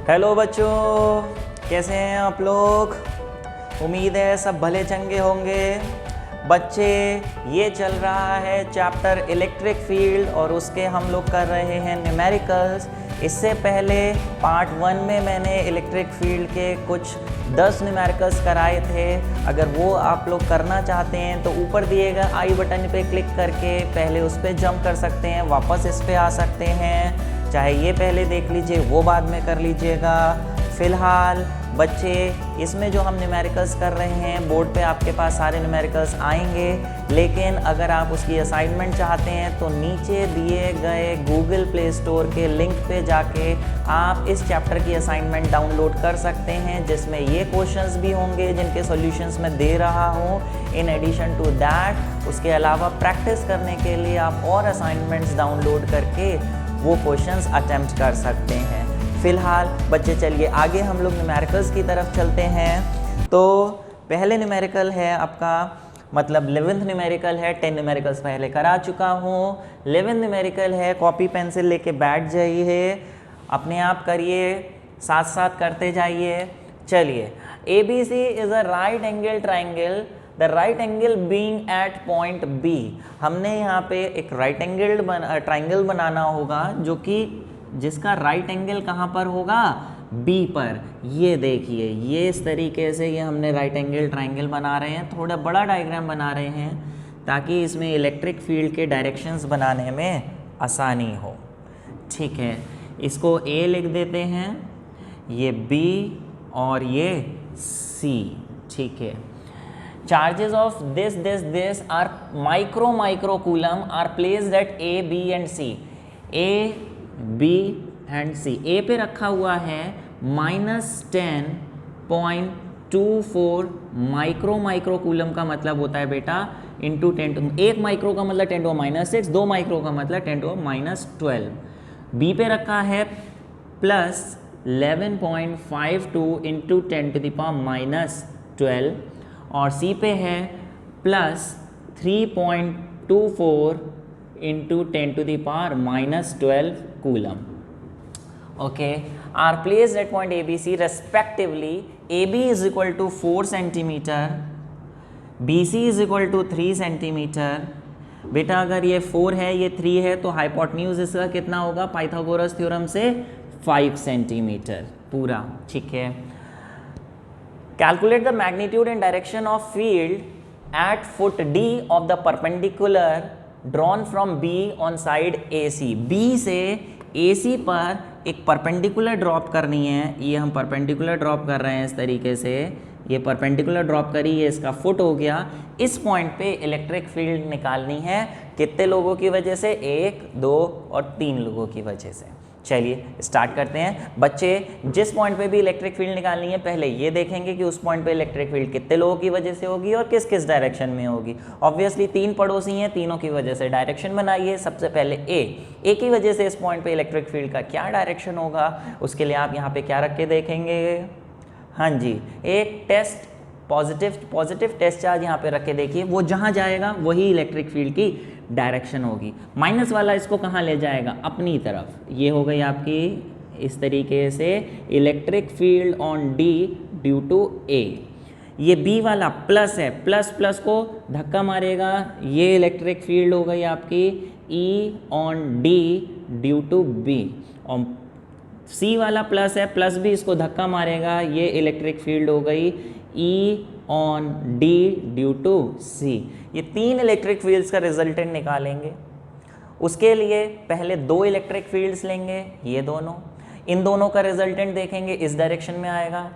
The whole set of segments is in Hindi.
हेलो बच्चों, कैसे हैं आप लोग। उम्मीद है सब भले चंगे होंगे। बच्चे, ये चल रहा है चैप्टर इलेक्ट्रिक फील्ड और उसके हम लोग कर रहे हैं न्यूमेरिकल्स। इससे पहले पार्ट 1 में मैंने इलेक्ट्रिक फील्ड के कुछ 10 न्यूमेरिकल्स कराए थे। अगर वो आप लोग करना चाहते हैं तो ऊपर दिए गए आई बटन पे क्लिक करके पहले उस पर जंप कर सकते हैं, वापस इस पर आ सकते हैं। चाहे ये पहले देख लीजिए, वो बाद में कर लीजिएगा। फ़िलहाल बच्चे, इसमें जो हम न्यूमेरिकल्स कर रहे हैं बोर्ड पे आपके पास सारे न्यूमेरिकल्स आएंगे, लेकिन अगर आप उसकी असाइनमेंट चाहते हैं तो नीचे दिए गए गूगल प्ले स्टोर के लिंक पे जाके आप इस चैप्टर की असाइनमेंट डाउनलोड कर सकते हैं, जिसमें ये क्वेश्चंस भी होंगे जिनके सॉल्यूशंस मैं दे रहा हूँ। इन एडिशन टू दैट, उसके अलावा प्रैक्टिस करने के लिए आप और असाइनमेंट्स डाउनलोड करके वो क्वेश्चंस अटेम्प्ट कर सकते हैं। फ़िलहाल बच्चे, चलिए आगे हम लोग न्यूमेरिकल्स की तरफ चलते हैं। तो पहले न्यूमेरिकल है आपका, मतलब 11th न्यूमेरिकल है। 10 न्यूमेरिकल्स पहले करा चुका हूँ। 11th न्यूमेरिकल है, कॉपी पेंसिल लेके बैठ जाइए, अपने आप करिए, साथ साथ करते जाइए। चलिए, ABC is a right angle triangle, the right angle being at point B। हमने यहाँ पे एक राइट एंगल ट्राइंगल बनाना होगा जो कि जिसका राइट एंगल कहाँ पर होगा, B पर। ये देखिए, ये इस तरीके से ये हमने राइट एंगल ट्राइंगल बना रहे हैं। थोड़ा बड़ा डायग्राम बना रहे हैं ताकि इसमें इलेक्ट्रिक फील्ड के डायरेक्शंस बनाने में आसानी हो। ठीक है, इसको A लिख देते हैं, ये B और ये C। ठीक है, charges of this are micro coulomb are placed at A, B and C. A, B and C. A पे रखा हुआ है -10.24 माइक्रो कूलम का मतलब होता है बेटा इंटू 10, 1 माइक्रो का मतलब 10⁻⁻6, 2 माइक्रो का मतलब 10⁻12। B पे रखा है प्लस 11.52 इंटू 10⁻12 और C पे है plus 3.24 into 10⁻12 coulomb. Okay, are placed at point ABC respectively. AB is equal to 4 centimetre, BC is equal to 3 centimetre. बेटा अगर ये 4 है, ये 3 है, तो हाइपोटेन्यूज इसका कितना होगा पाइथागोरस थ्योरम से 5 सेंटीमीटर पूरा। ठीक है, calculate the magnitude and direction of field at foot D of the perpendicular drawn from B on side AC. B से AC पर एक परपेंडिकुलर ड्रॉप करनी है। ये हम परपेंडिकुलर ड्रॉप कर रहे हैं इस तरीके से, ये परपेंडिकुलर ड्रॉप करी, ये इसका फुट हो गया। इस पॉइंट पे इलेक्ट्रिक फील्ड निकालनी है। कितने लोगों की वजह से, 1, 2 और 3 लोगों की वजह से। चलिए स्टार्ट करते हैं। बच्चे, जिस पॉइंट पे भी इलेक्ट्रिक फील्ड निकालनी है पहले ये देखेंगे कि उस पॉइंट पे इलेक्ट्रिक फील्ड कितने लोगों की वजह से होगी और किस किस डायरेक्शन में होगी। ऑब्वियसली 3 पड़ोसी हैं, तीनों की वजह से डायरेक्शन बनाइए। सबसे पहले ए की वजह से इस पॉइंट पे इलेक्ट्रिक फील्ड का क्या डायरेक्शन होगा, उसके लिए आप यहाँ पे क्या रख के देखेंगे। हाँ जी, एक टेस्ट पॉजिटिव टेस्ट चार्ज यहाँ पे रख के देखिए, वो जहाँ जाएगा वही इलेक्ट्रिक फील्ड की डायरेक्शन होगी। माइनस वाला इसको कहाँ ले जाएगा, अपनी तरफ। ये हो गई आपकी इस तरीके से electric field on D due to A. ये बी वाला प्लस है, प्लस को धक्का मारेगा, ये इलेक्ट्रिक फील्ड हो गई आपकी E on D due to B. और सी वाला प्लस है, प्लस भी इसको धक्का मारेगा, ये इलेक्ट्रिक फील्ड हो गई E on D due to C. ये 3 इलेक्ट्रिक फील्ड्स का रिजल्टेंट निकालेंगे। उसके लिए पहले 2 इलेक्ट्रिक फील्ड्स लेंगे, ये दोनों, इन दोनों का रिजल्टेंट देखेंगे, इस डायरेक्शन में आएगा,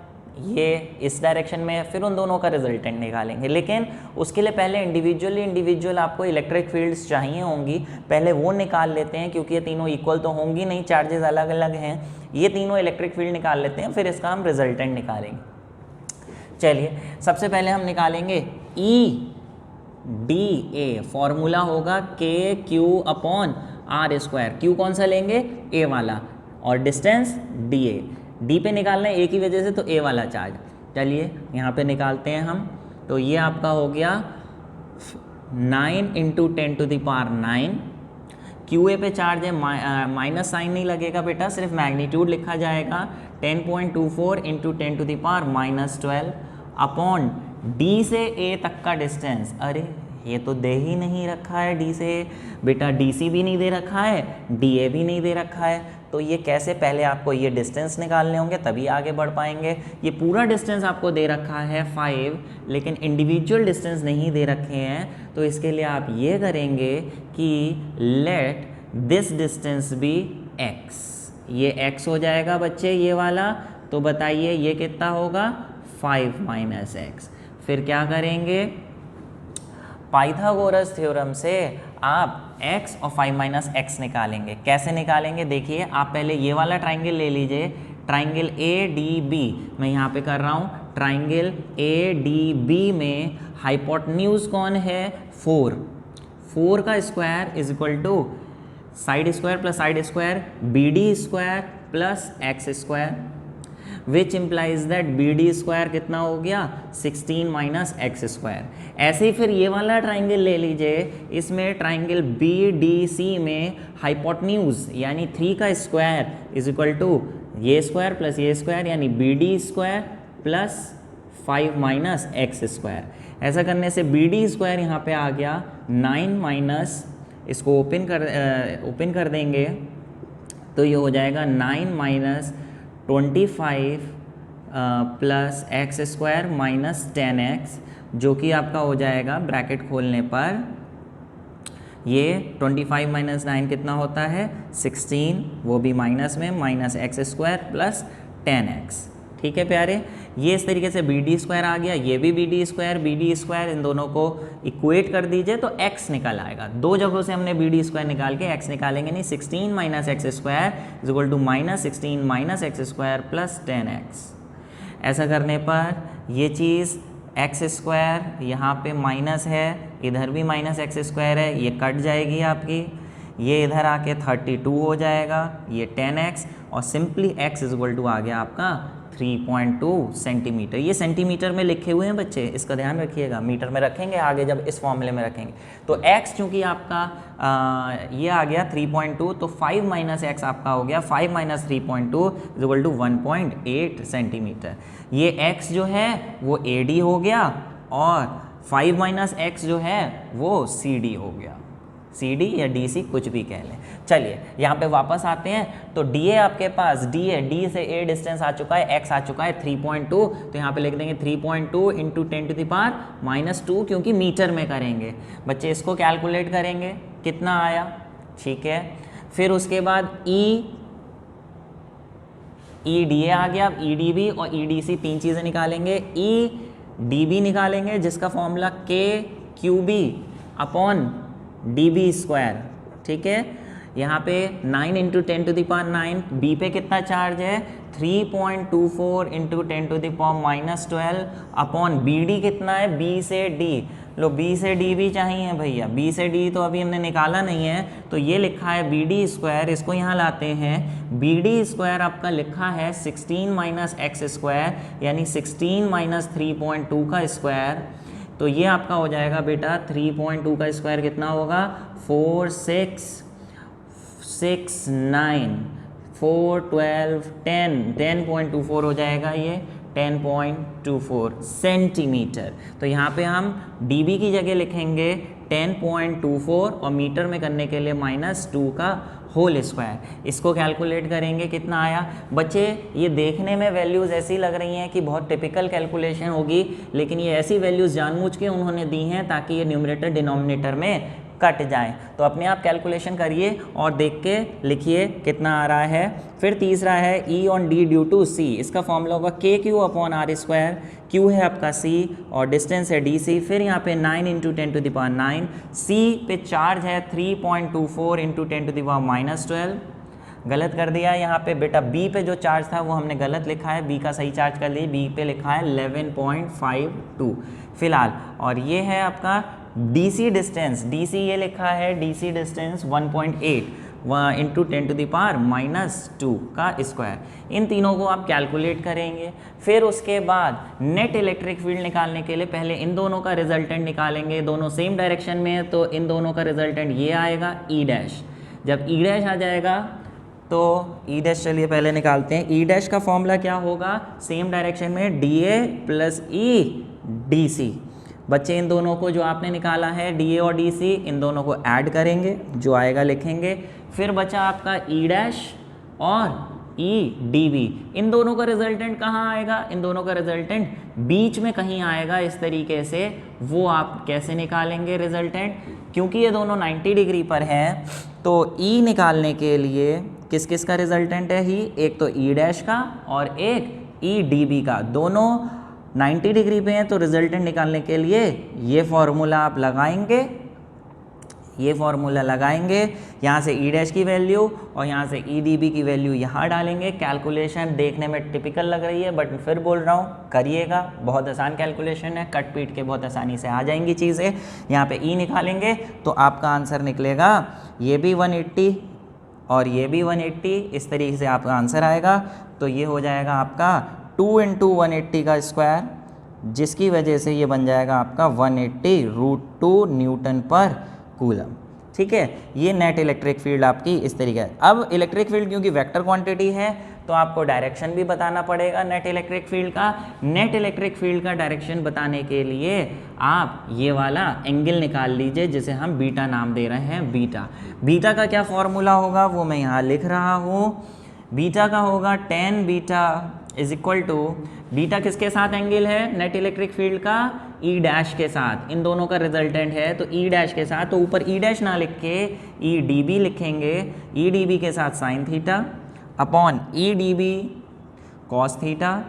ये इस डायरेक्शन में, फिर उन दोनों का रिजल्टेंट निकालेंगे। लेकिन उसके लिए पहले इंडिविजुअल आपको इलेक्ट्रिक फील्ड्स चाहिए होंगी, पहले वो निकाल लेते हैं, क्योंकि ये तीनों इक्वल तो होंगी नहीं, चार्जेस अलग अलग हैं। ये तीनों इलेक्ट्रिक फील्ड निकाल लेते हैं, फिर इसका हम रिजल्टेंट निकालेंगे। चलिए, सबसे पहले हम निकालेंगे ई डी ए। फॉर्मूला होगा KQ/R²। क्यू कौन सा लेंगे, ए वाला, और डिस्टेंस DA। डी पे निकालना है ए की वजह से, तो ए वाला चार्ज। चलिए यहाँ पे निकालते हैं हम, तो ये आपका हो गया 9 × 10⁻⁹। क्यू ए पे चार्ज है, माइनस साइन नहीं लगेगा बेटा, सिर्फ मैग्नीट्यूड लिखा जाएगा। 10.24 इंटू 10⁻⁻12 अपॉन डी से ए तक का डिस्टेंस। अरे ये तो दे ही नहीं रखा है डी से ए, बेटा डी सी भी नहीं दे रखा है, डी ए भी नहीं दे रखा है, तो ये कैसे, पहले आपको ये डिस्टेंस निकालने होंगे तभी आगे बढ़ पाएंगे। ये पूरा डिस्टेंस आपको दे रखा है 5, लेकिन इंडिविजुअल डिस्टेंस नहीं दे रखे हैं, तो इसके लिए आप ये करेंगे कि let this distance be x, ये x हो जाएगा बच्चे ये वाला। तो बताइए ये कितना होगा, 5 माइनस एक्स। फिर क्या करेंगे, पाइथागोरस थ्योरम से आप x और 5 माइनस एक्स निकालेंगे। कैसे निकालेंगे देखिए, आप पहले ये वाला ट्राइंगल ले लीजिए, ट्राइंगल ए डी बी, मैं यहाँ पे कर रहा हूँ ट्राइंगल ए डी बी में हाइपोटेन्यूज कौन है, 4, 4 का square is equal to side square plus side square B D square plus X square, which implies that B D square कितना हो गया, 16 माइनस एक्स स्क्वायर। ऐसे ही फिर ये वाला ट्राइंगल ले लीजिए, इसमें ट्राइंगल बी डी सी में हाइपोटेन्यूज यानी 3 का स्क्वायर इज इक्वल टू ये स्क्वायर प्लस ये स्क्वायर यानी B D square plus 5 minus X square. ऐसा करने से बी डी स्क्वायर यहाँ पे आ गया 9 माइनस, इसको ओपन कर देंगे तो ये हो जाएगा 9 minus 25 plus X square minus 10x, जो कि आपका हो जाएगा ब्रैकेट खोलने पर ये 25 माइनस 9 कितना होता है, 16, वो भी माइनस में, minus X square plus 10x। ठीक है प्यारे, ये इस तरीके से बी डी स्क्वायर आ गया, ये भी बी डी स्क्वायर, इन दोनों को इक्वेट कर दीजिए तो x निकल आएगा। दो जगहों से हमने बी डी स्क्वायर निकाल के x निकालेंगे नहीं, 16 minus X square is equal to minus 16 minus X square plus 10x। ऐसा करने पर ये चीज़ एक्स स्क्वायर यहाँ पे माइनस है, इधर भी माइनस एक्स स्क्वायर है, ये कट जाएगी आपकी, ये इधर आके 32 हो जाएगा, ये 10x और simply x is equal to आ गया आपका 3.2 सेंटीमीटर। ये सेंटीमीटर में लिखे हुए हैं बच्चे, इसका ध्यान रखिएगा, मीटर में रखेंगे आगे जब इस फॉर्मूले में रखेंगे। तो x चूंकि आपका ये आ गया 3.2, तो 5 माइनस एक्स आपका हो गया 5 minus 3.2 is equal to 1.8 centimetre. ये x जो है वो AD हो गया और 5 माइनस एक्स जो है वो CD हो गया, CD या DC कुछ भी कह लें। चलिए यहाँ पे वापस आते हैं, तो DA आपके पास D से A डिस्टेंस आ चुका है, x आ चुका है 3.2, तो यहाँ पे लिख देंगे 3.2 इंटू 10⁻⁻2, क्योंकि मीटर में करेंगे बच्चे, इसको कैलकुलेट करेंगे कितना आया। ठीक है, फिर उसके बाद EDA आ गया, अब EDB और EDC तीन चीज़ें निकालेंगे, EDB निकालेंगे जिसका formula KQB upon DB square. ठीक है, यहाँ पे 9 इंटू 10⁻⁹, B पे कितना चार्ज है, 3.24 इंटू 10⁻⁻12 अपॉन BD कितना है, B से D, लो B से D भी चाहिए भैया, B से D तो अभी हमने निकाला नहीं है, तो ये लिखा है BD स्क्वायर, इसको यहाँ लाते हैं, BD स्क्वायर आपका लिखा है 16 माइनस एक्स स्क्वायर यानी 16 माइनस 3.2 का स्क्वायर, तो ये आपका हो जाएगा बेटा 3.2 का स्क्वायर कितना होगा, 4 6 6 9 4 12 10 10.24 हो जाएगा, ये 10.24 सेंटीमीटर। तो यहाँ पे हम dB की जगह लिखेंगे 10.24 और मीटर में करने के लिए -2 का होल स्क्वायर। इसको कैलकुलेट करेंगे कितना आया बच्चे, ये देखने में वैल्यूज़ ऐसी लग रही हैं कि बहुत टिपिकल कैलकुलेशन होगी, लेकिन ये ऐसी वैल्यूज़ जानबूझ के उन्होंने दी हैं ताकि ये न्यूमरेटर डिनोमिनेटर में कट जाए। तो अपने आप कैलकुलेशन करिए और देख के लिखिए कितना आ रहा है। फिर तीसरा है E on D due to C, इसका फॉर्मूला होगा KQ upon R square, Q है आपका C और डिस्टेंस है DC। फिर यहाँ पे 9 इंटू 10⁻⁹, C पे चार्ज है 3.24 इंटू 10⁻⁻12, गलत कर दिया यहाँ पे बेटा, B पे जो चार्ज था वो हमने गलत लिखा है, B का सही चार्ज कर ली, B पे लिखा है 11.52 फिलहाल। और ये है आपका DC डिस्टेंस, DC ये लिखा है DC डिस्टेंस 1.8 इंटू 10⁻⁻2 का स्क्वायर। इन तीनों को आप कैलकुलेट करेंगे। फिर उसके बाद नेट इलेक्ट्रिक फील्ड निकालने के लिए पहले इन दोनों का रिजल्टेंट निकालेंगे, दोनों सेम डायरेक्शन में है तो इन दोनों का रिजल्टेंट ये आएगा E डैश। जब E डैश आ जाएगा तो ई डैश चलिए पहले निकालते हैं। ई डैश का फॉर्मूला क्या होगा, सेम डायरेक्शन में D A plus E D C. बच्चे इन दोनों को जो आपने निकाला है डी ए और डी सी, इन दोनों को ऐड करेंगे, जो आएगा लिखेंगे। फिर बचा आपका ई डैश और ई डी बी। इन दोनों का रिजल्टेंट कहाँ आएगा, इन दोनों का रिजल्टेंट बीच में कहीं आएगा इस तरीके से। वो आप कैसे निकालेंगे रिजल्टेंट, क्योंकि ये दोनों 90 डिग्री पर हैं तो ई निकालने के लिए किस किस का रिजल्टेंट है ही, एक तो ई डैश का और एक ई डी बी का, दोनों 90 डिग्री पे हैं। तो रिजल्टेंट निकालने के लिए ये फॉर्मूला आप लगाएंगे, ये फॉर्मूला लगाएंगे, यहाँ से ई डैश की वैल्यू और यहाँ से ई डी बी की वैल्यू यहाँ डालेंगे। कैलकुलेशन देखने में टिपिकल लग रही है बट फिर बोल रहा हूँ करिएगा, बहुत आसान कैलकुलेशन है, कट पीट के बहुत आसानी से आ जाएंगी चीज़ें। यहाँ पे ई निकालेंगे तो आपका आंसर निकलेगा ये भी 180 और ये भी 180, इस तरीके से आपका आंसर आएगा। तो ये हो जाएगा आपका 2 × 180 का स्क्वायर, जिसकी वजह से ये बन जाएगा आपका 180√2 न्यूटन पर कूलम। ठीक है, ये नेट इलेक्ट्रिक फील्ड आपकी इस तरीके है। अब इलेक्ट्रिक फील्ड क्योंकि वेक्टर क्वांटिटी है तो आपको डायरेक्शन भी बताना पड़ेगा नेट इलेक्ट्रिक फील्ड का। नेट इलेक्ट्रिक फील्ड का डायरेक्शन बताने के लिए आप ये वाला एंगल निकाल लीजिए जिसे हम बीटा नाम दे रहे हैं, बीटा। बीटा का क्या फॉर्मूला होगा वो मैं यहाँ लिख रहा हूँ। बीटा का होगा tan beta is equal to, beta किसके साथ एंगल है नेट इलेक्ट्रिक फील्ड का, ई डैश के साथ। इन दोनों का रिजल्टेंट है तो ई डैश के साथ, तो ऊपर ई डैश ना लिख के ई डी बी लिखेंगे। ई डी बी के साथ sine theta upon E D B cos theta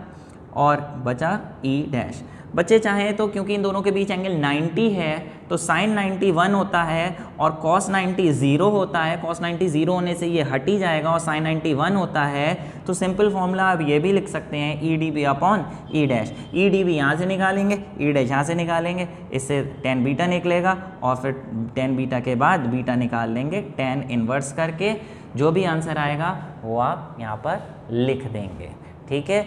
और बचा ई डैश। बच्चे चाहें तो क्योंकि इन दोनों के बीच एंगल 90 है तो साइन 90 1 होता है और कॉस 90 0 होता है। कॉस 90 0 होने से ये हट ही जाएगा और साइन 90 1 होता है। तो सिंपल फॉर्मूला आप ये भी लिख सकते हैं E D B upon E dash. E D B यहाँ से निकालेंगे, ई डैश यहाँ से निकालेंगे, इससे tan बीटा निकलेगा और फिर tan बीटा के बाद बीटा निकाल लेंगे tan इन्वर्स करके। जो भी आंसर आएगा वो आप यहाँ पर लिख देंगे। ठीक है,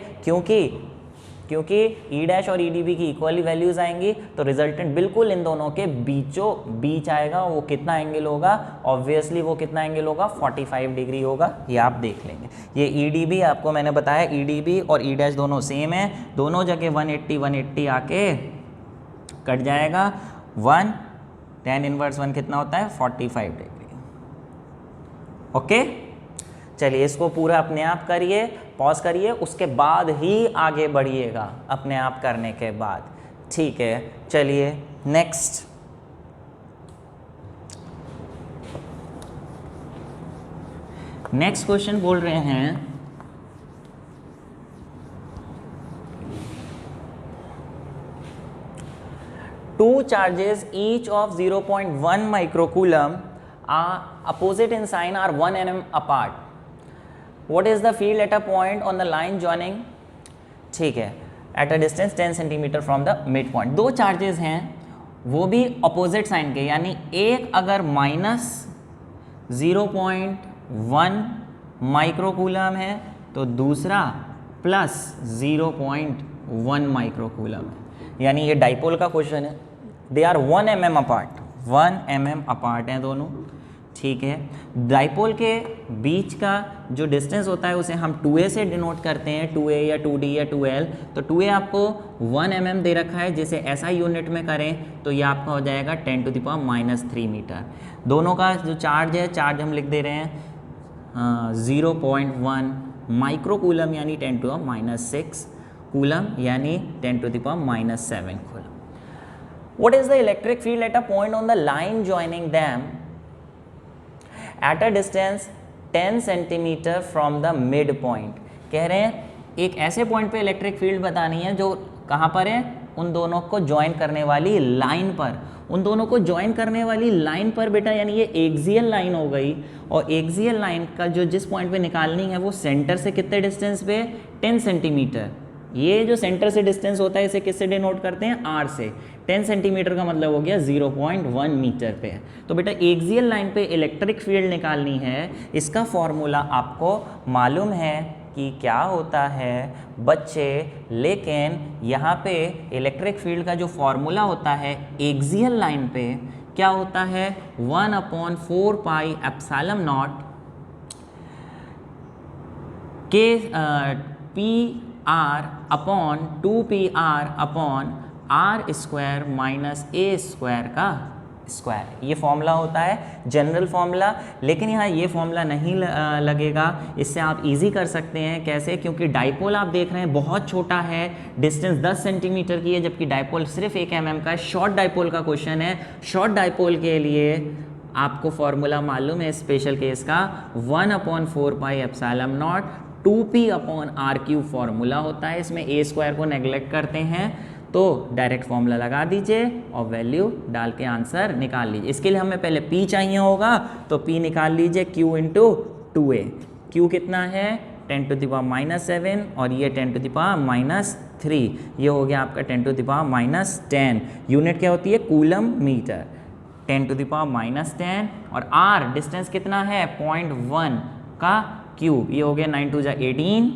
क्योंकि ई डैश और ई डी बी की इक्वली वैल्यूज़ आएंगी तो रिजल्टेंट बिल्कुल इन दोनों के बीचों बीच आएगा। वो कितना एंगल होगा, ऑब्वियसली वो कितना एंगल होगा, 45 डिग्री होगा। ये आप देख लेंगे। ये ई डी बी आपको मैंने बताया, ई डी बी और ई डैश दोनों सेम है, दोनों जगह 180 आके कट जाएगा। 1 tan इनवर्स 1 कितना होता है, 45 डिग्री। ओके, चलिए इसको पूरा अपने आप करिए, पॉज करिए, उसके बाद ही आगे बढ़िएगा अपने आप करने के बाद। ठीक है, चलिए नेक्स्ट। नेक्स्ट क्वेश्चन बोल रहे हैं two charges each of 0.1 microcoulomb are opposite in sign are 1 mm apart. What is the field at a point on the line joining? ठीक है, at a distance 10 cm from the midpoint. दो चार्जेस हैं वो भी अपोजिट साइन के, यानी एक अगर -0.1 माइक्रोकूलम है तो दूसरा +0.1 माइक्रोकूलम है। यानी ये डाइपोल का क्वेश्चन है। They are 1 mm apart, 1 mm apart हैं दोनों। ठीक है, डाइपोल के बीच का जो डिस्टेंस होता है उसे हम 2a से डिनोट करते हैं, 2a या 2d या 2l। तो 2a आपको 1 mm दे रखा है, जिसे ऐसा यूनिट में करें तो ये आपका हो जाएगा 10⁻³ मीटर। दोनों का जो चार्ज है, चार्ज हम लिख दे रहे हैं 0.1 माइक्रोकूलम यानी 10⁻⁶, कूलम यानी 10⁻⁷ coulomb. What is the electric field at a point on the line joining them at a distance 10 cm from the midpoint? कह रहे हैं एक ऐसे पॉइंट पे इलेक्ट्रिक फील्ड बतानी है जो कहाँ पर है, उन दोनों को ज्वाइन करने वाली लाइन पर। उन दोनों को ज्वाइन करने वाली लाइन पर बेटा, यानी ये एक्सियल लाइन हो गई, और एक्सियल लाइन का जो जिस पॉइंट पे निकालनी है वो सेंटर से कितने डिस्टेंस पे, 10 सेंटीमीटर। ये जो सेंटर से डिस्टेंस होता है इसे किससे डिनोट करते हैं, r से। 10 सेंटीमीटर का मतलब हो गया 0.1 मीटर पे। तो बेटा एक्सियल लाइन पे इलेक्ट्रिक फील्ड निकालनी है, इसका फॉर्मूला आपको मालूम है कि क्या होता है बच्चे, लेकिन यहाँ पे इलेक्ट्रिक फील्ड का जो फॉर्मूला होता है एक्सियल लाइन पे क्या होता है, 1/4 pi epsilon naught K P R upon 2PR upon are square minus A square का स्क्वायर, ये फॉर्मूला होता है जनरल फॉर्मूला। लेकिन यहाँ ये फॉर्मूला नहीं लगेगा, इससे आप इजी कर सकते हैं। कैसे? क्योंकि डाइपोल आप देख रहे हैं बहुत छोटा है, डिस्टेंस 10 सेंटीमीटर की है, जबकि डाइपोल सिर्फ 1 mm का है। शॉर्ट डाइपोल का क्वेश्चन है। शॉर्ट डाइपोल के लिए आपको फॉर्मूला मालूम है स्पेशल केस का, 1/4 pi epsilon naught 2p upon R cube formula होता है। इसमें ए स्क्वायर को नेग्लेक्ट करते हैं, तो डायरेक्ट फॉर्मूला लगा दीजिए और वैल्यू डाल के आंसर निकाल लीजिए। इसके लिए हमें पहले p चाहिए होगा, तो p निकाल लीजिए q इंटू 2a। q कितना है? 10⁻⁻7 और ये 10⁻⁻3, ये हो गया आपका 10⁻⁻10। यूनिट क्या होती है? Coulomb metre. 10⁻⁻10 और r डिस्टेंस कितना है? 0.1 का क्यूब, ये हो गया 9 2 18,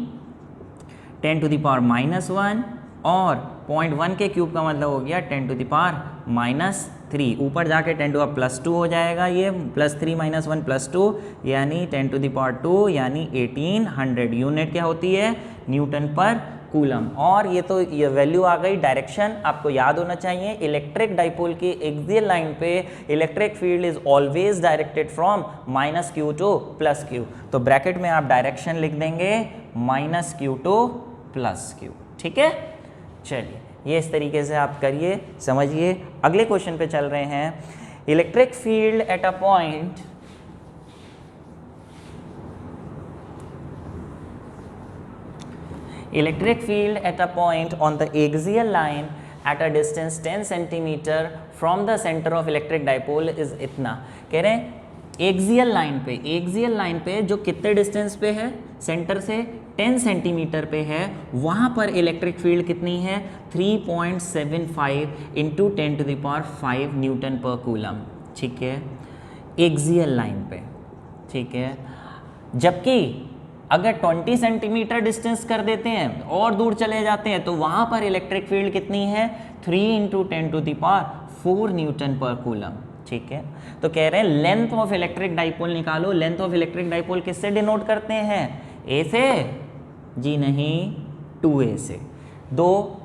10⁻⁻1 और 0.1 के क्यूब का मतलब हो गया 10⁻⁻3। ऊपर जाके 10⁻+2 हो जाएगा, ये +3 - 1 +2 यानी 10⁻2 यानी 1800। यूनिट क्या होती है? न्यूटन पर कूलम। और ये तो ये वैल्यू आ गई। डायरेक्शन आपको याद होना चाहिए, इलेक्ट्रिक डाइपोल की एक्सियल लाइन पे electric field is always directed from -q to +q। तो ब्रैकेट में आप डायरेक्शन लिख देंगे -q टू +q। ठीक है, चलिए ये इस तरीके से आप करिए, समझिए। अगले क्वेश्चन पे चल रहे हैं। Electric field at a point electric field at a point on the axial line at a distance 10 centimeter from the center of electric dipole is इतना। कह रहे हैं एक्सियल लाइन पे जो कितने डिस्टेंस पे है? सेंटर से 10 सेंटीमीटर पे है, वहाँ पर इलेक्ट्रिक फील्ड कितनी है? 3.75 इंटू 10⁵ न्यूटन पर कूलम। ठीक है, एक्सियल लाइन पे। ठीक है, जबकि अगर 20 सेंटीमीटर डिस्टेंस कर देते हैं और दूर चले जाते हैं तो वहाँ पर इलेक्ट्रिक फील्ड कितनी है? 3 × 10⁴ न्यूटन पर कूलम। ठीक है, तो कह रहे हैं लेंथ ऑफ इलेक्ट्रिक डाइपोल निकालो। लेंथ ऑफ इलेक्ट्रिक डाइपोल किससे डिनोट करते हैं? ए से? जी नहीं, 2a से। दो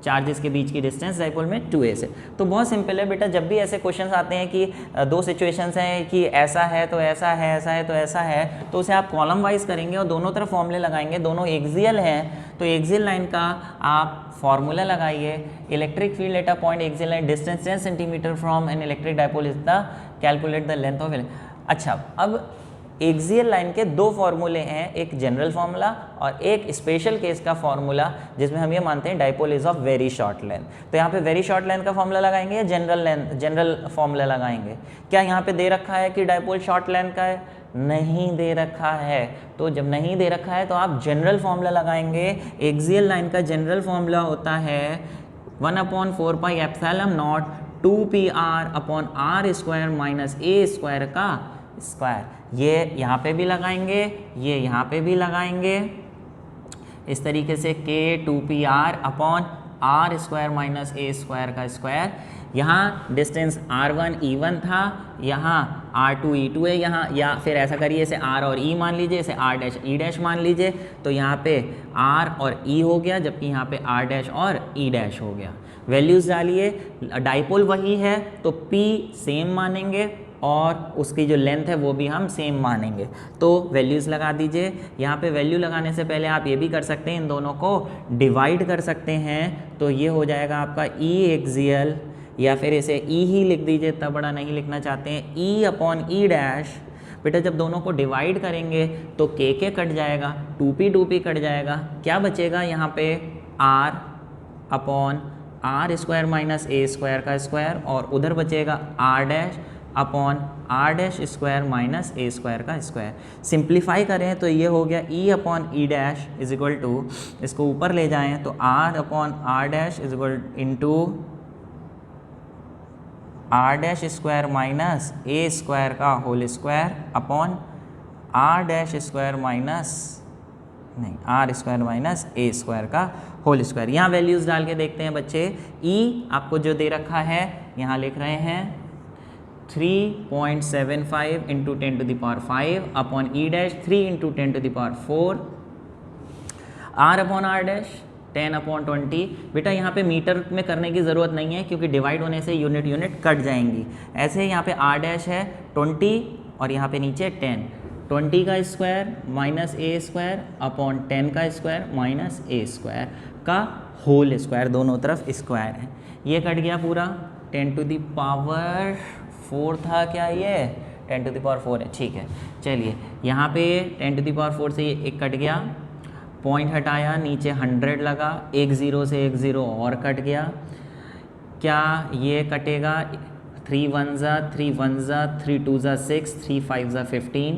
चार्जेस के बीच की डिस्टेंस डाइपोल में 2a से। तो बहुत सिंपल है बेटा, जब भी ऐसे क्वेश्चंस आते हैं कि दो सिचुएशंस हैं कि ऐसा है तो ऐसा है, ऐसा है तो ऐसा है, तो उसे आप कॉलम वाइज करेंगे और दोनों तरफ फॉर्मूले लगाएंगे। दोनों एक्सियल हैं तो एक्सियल लाइन का आप फॉर्मूला लगाइए। Electric field at a point axial line distance 10 centimetre from an electric dipole is the calculate the length of. अच्छा, अब एक्सियल लाइन के दो फॉर्मूले हैं, एक जनरल फार्मूला और एक स्पेशल केस का फॉर्मूला, जिसमें हम ये मानते हैं dipole is of very short length. तो यहाँ पे वेरी शॉर्ट लेंथ का फॉर्मूला लगाएंगे या जनरल फॉर्मूला लगाएंगे? क्या यहाँ पे दे रखा है कि डाइपोल शॉर्ट लेंथ का है? नहीं दे रखा है। तो जब नहीं दे रखा है तो आप जनरल फॉर्मूला लगाएंगे। एक्सियल लाइन का जनरल फॉर्मूला होता है 1/4 pi epsilon not 2PR upon R square minus A square का स्क्वायर। ये यहाँ पे भी लगाएंगे, ये यहाँ पे भी लगाएंगे। इस तरीके से K 2PR upon R square minus A square का स्क्वायर। यहाँ डिस्टेंस R1 E1 था, यहाँ R2 E2 है यहाँ, या फिर ऐसा करिए इसे R और E मान लीजिए, इसे R डैश E डैश मान लीजिए। तो यहाँ पे R और E हो गया, जबकि यहाँ पे R डैश और E डैश हो गया। वैल्यूज़ डालिए, डाइपोल वही है तो P सेम मानेंगे और उसकी जो लेंथ है वो भी हम सेम मानेंगे। तो वैल्यूज़ लगा दीजिए। यहाँ पे वैल्यू लगाने से पहले आप ये भी कर सकते हैं, इन दोनों को डिवाइड कर सकते हैं। तो ये हो जाएगा आपका E एक्सियल, या फिर इसे E ही लिख दीजिए, इतना बड़ा नहीं लिखना चाहते हैं, E अपॉन E डैश। बेटा जब दोनों को डिवाइड करेंगे तो K कट जाएगा, 2P कट जाएगा, क्या बचेगा यहाँ पे? R upon R square minus A square का स्क्वायर, और उधर बचेगा R dash upon R dash square minus A square का स्क्वायर। सिंप्लीफाई करें तो ये हो गया E upon E dash is equal to, इसको ऊपर ले जाएं तो R upon R dash is equal to R dash square minus A square का whole square upon R dash square minus नहीं R square minus A square का होल स्क्वायर। यहाँ वैल्यूज़ डाल के देखते हैं बच्चे। E आपको जो दे रखा है यहाँ लिख रहे हैं 3.75 into 10⁵ upon E dash 3 into 10⁴ R upon R dash 10/20। बेटा यहाँ पे मीटर में करने की ज़रूरत नहीं है क्योंकि डिवाइड होने से यूनिट यूनिट कट जाएंगी। ऐसे यहाँ पे आर डैश है 20 और यहाँ पे नीचे 10, 20 का square minus A square upon 10 का स्क्वायर माइनस ए स्क्वायर का होल स्क्वायर, दोनों तरफ स्क्वायर है। ये कट गया पूरा, 10⁴ था क्या, ये 10⁴ है, ठीक है। चलिए यहाँ पे 10⁴ से ये एक कट गया, पॉइंट हटाया, नीचे 100 लगा, एक ज़ीरो से एक ज़ीरो और कट गया। क्या ये कटेगा, 3 1 ज़ा 3 1 ज़ा 3 2 ज़ा 6 3 5 ज़ा 15,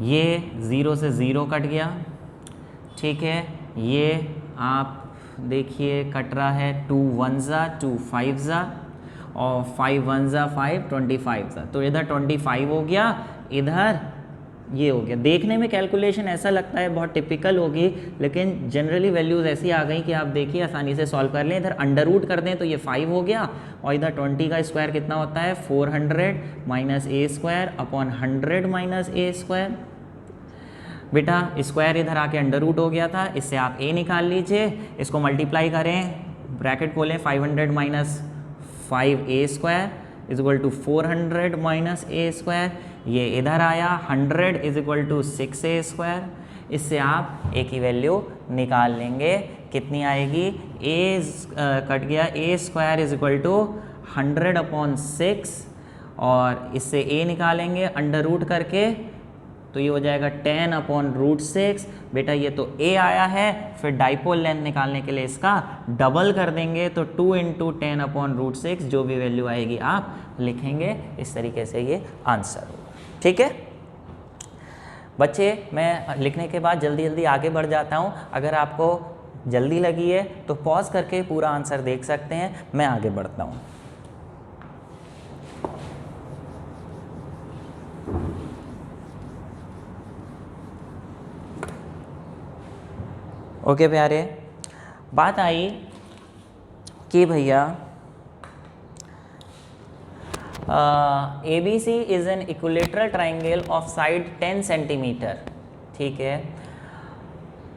ये 0 से 0 कट गया, ठीक है। ये आप देखिए कट रहा है, 2 1 ज़ा 2 5 ज़ा और 5 1 ज़ा 5 25 ज़ा, तो इधर 25 हो गया, इधर ये हो गया। देखने में कैलकुलेशन ऐसा लगता है बहुत टिपिकल होगी, लेकिन जनरली वैल्यूज़ ऐसी आ गई कि आप देखिए आसानी से सॉल्व कर लें। इधर अंडर रूट कर दें तो ये 5 हो गया, और इधर 20 का स्क्वायर कितना होता है, 400 minus A square upon 100 minus A square. बेटा स्क्वायर इधर आके अंडर रूट हो गया था, इससे आप ए निकाल लीजिए, इसको मल्टीप्लाई करें, ब्रैकेट खोलें, 500 माइनस 5a square is equal to 400 minus A square, ये इधर आया 100 is equal to 6a square. इससे आप ए की वैल्यू निकाल लेंगे, कितनी आएगी, ए कट गया, ए स्क्वायर इज इक्वल टू 100/6, और इससे ए निकालेंगे अंडर रूट करके, तो ये हो जाएगा 10/√6। बेटा ये तो a आया है, फिर डाइपोल लेंथ निकालने के लिए इसका डबल कर देंगे, तो 2 × 10/√6, जो भी वैल्यू आएगी आप लिखेंगे, इस तरीके से ये आंसर होगा, ठीक है बच्चे। मैं लिखने के बाद जल्दी जल्दी आगे बढ़ जाता हूँ, अगर आपको जल्दी लगी है तो पॉज करके पूरा आंसर देख सकते हैं, मैं आगे बढ़ता हूँ। ओके प्यारे, बात आई कि भैया ABC is an equilateral triangle of side 10 centimetre, ठीक है।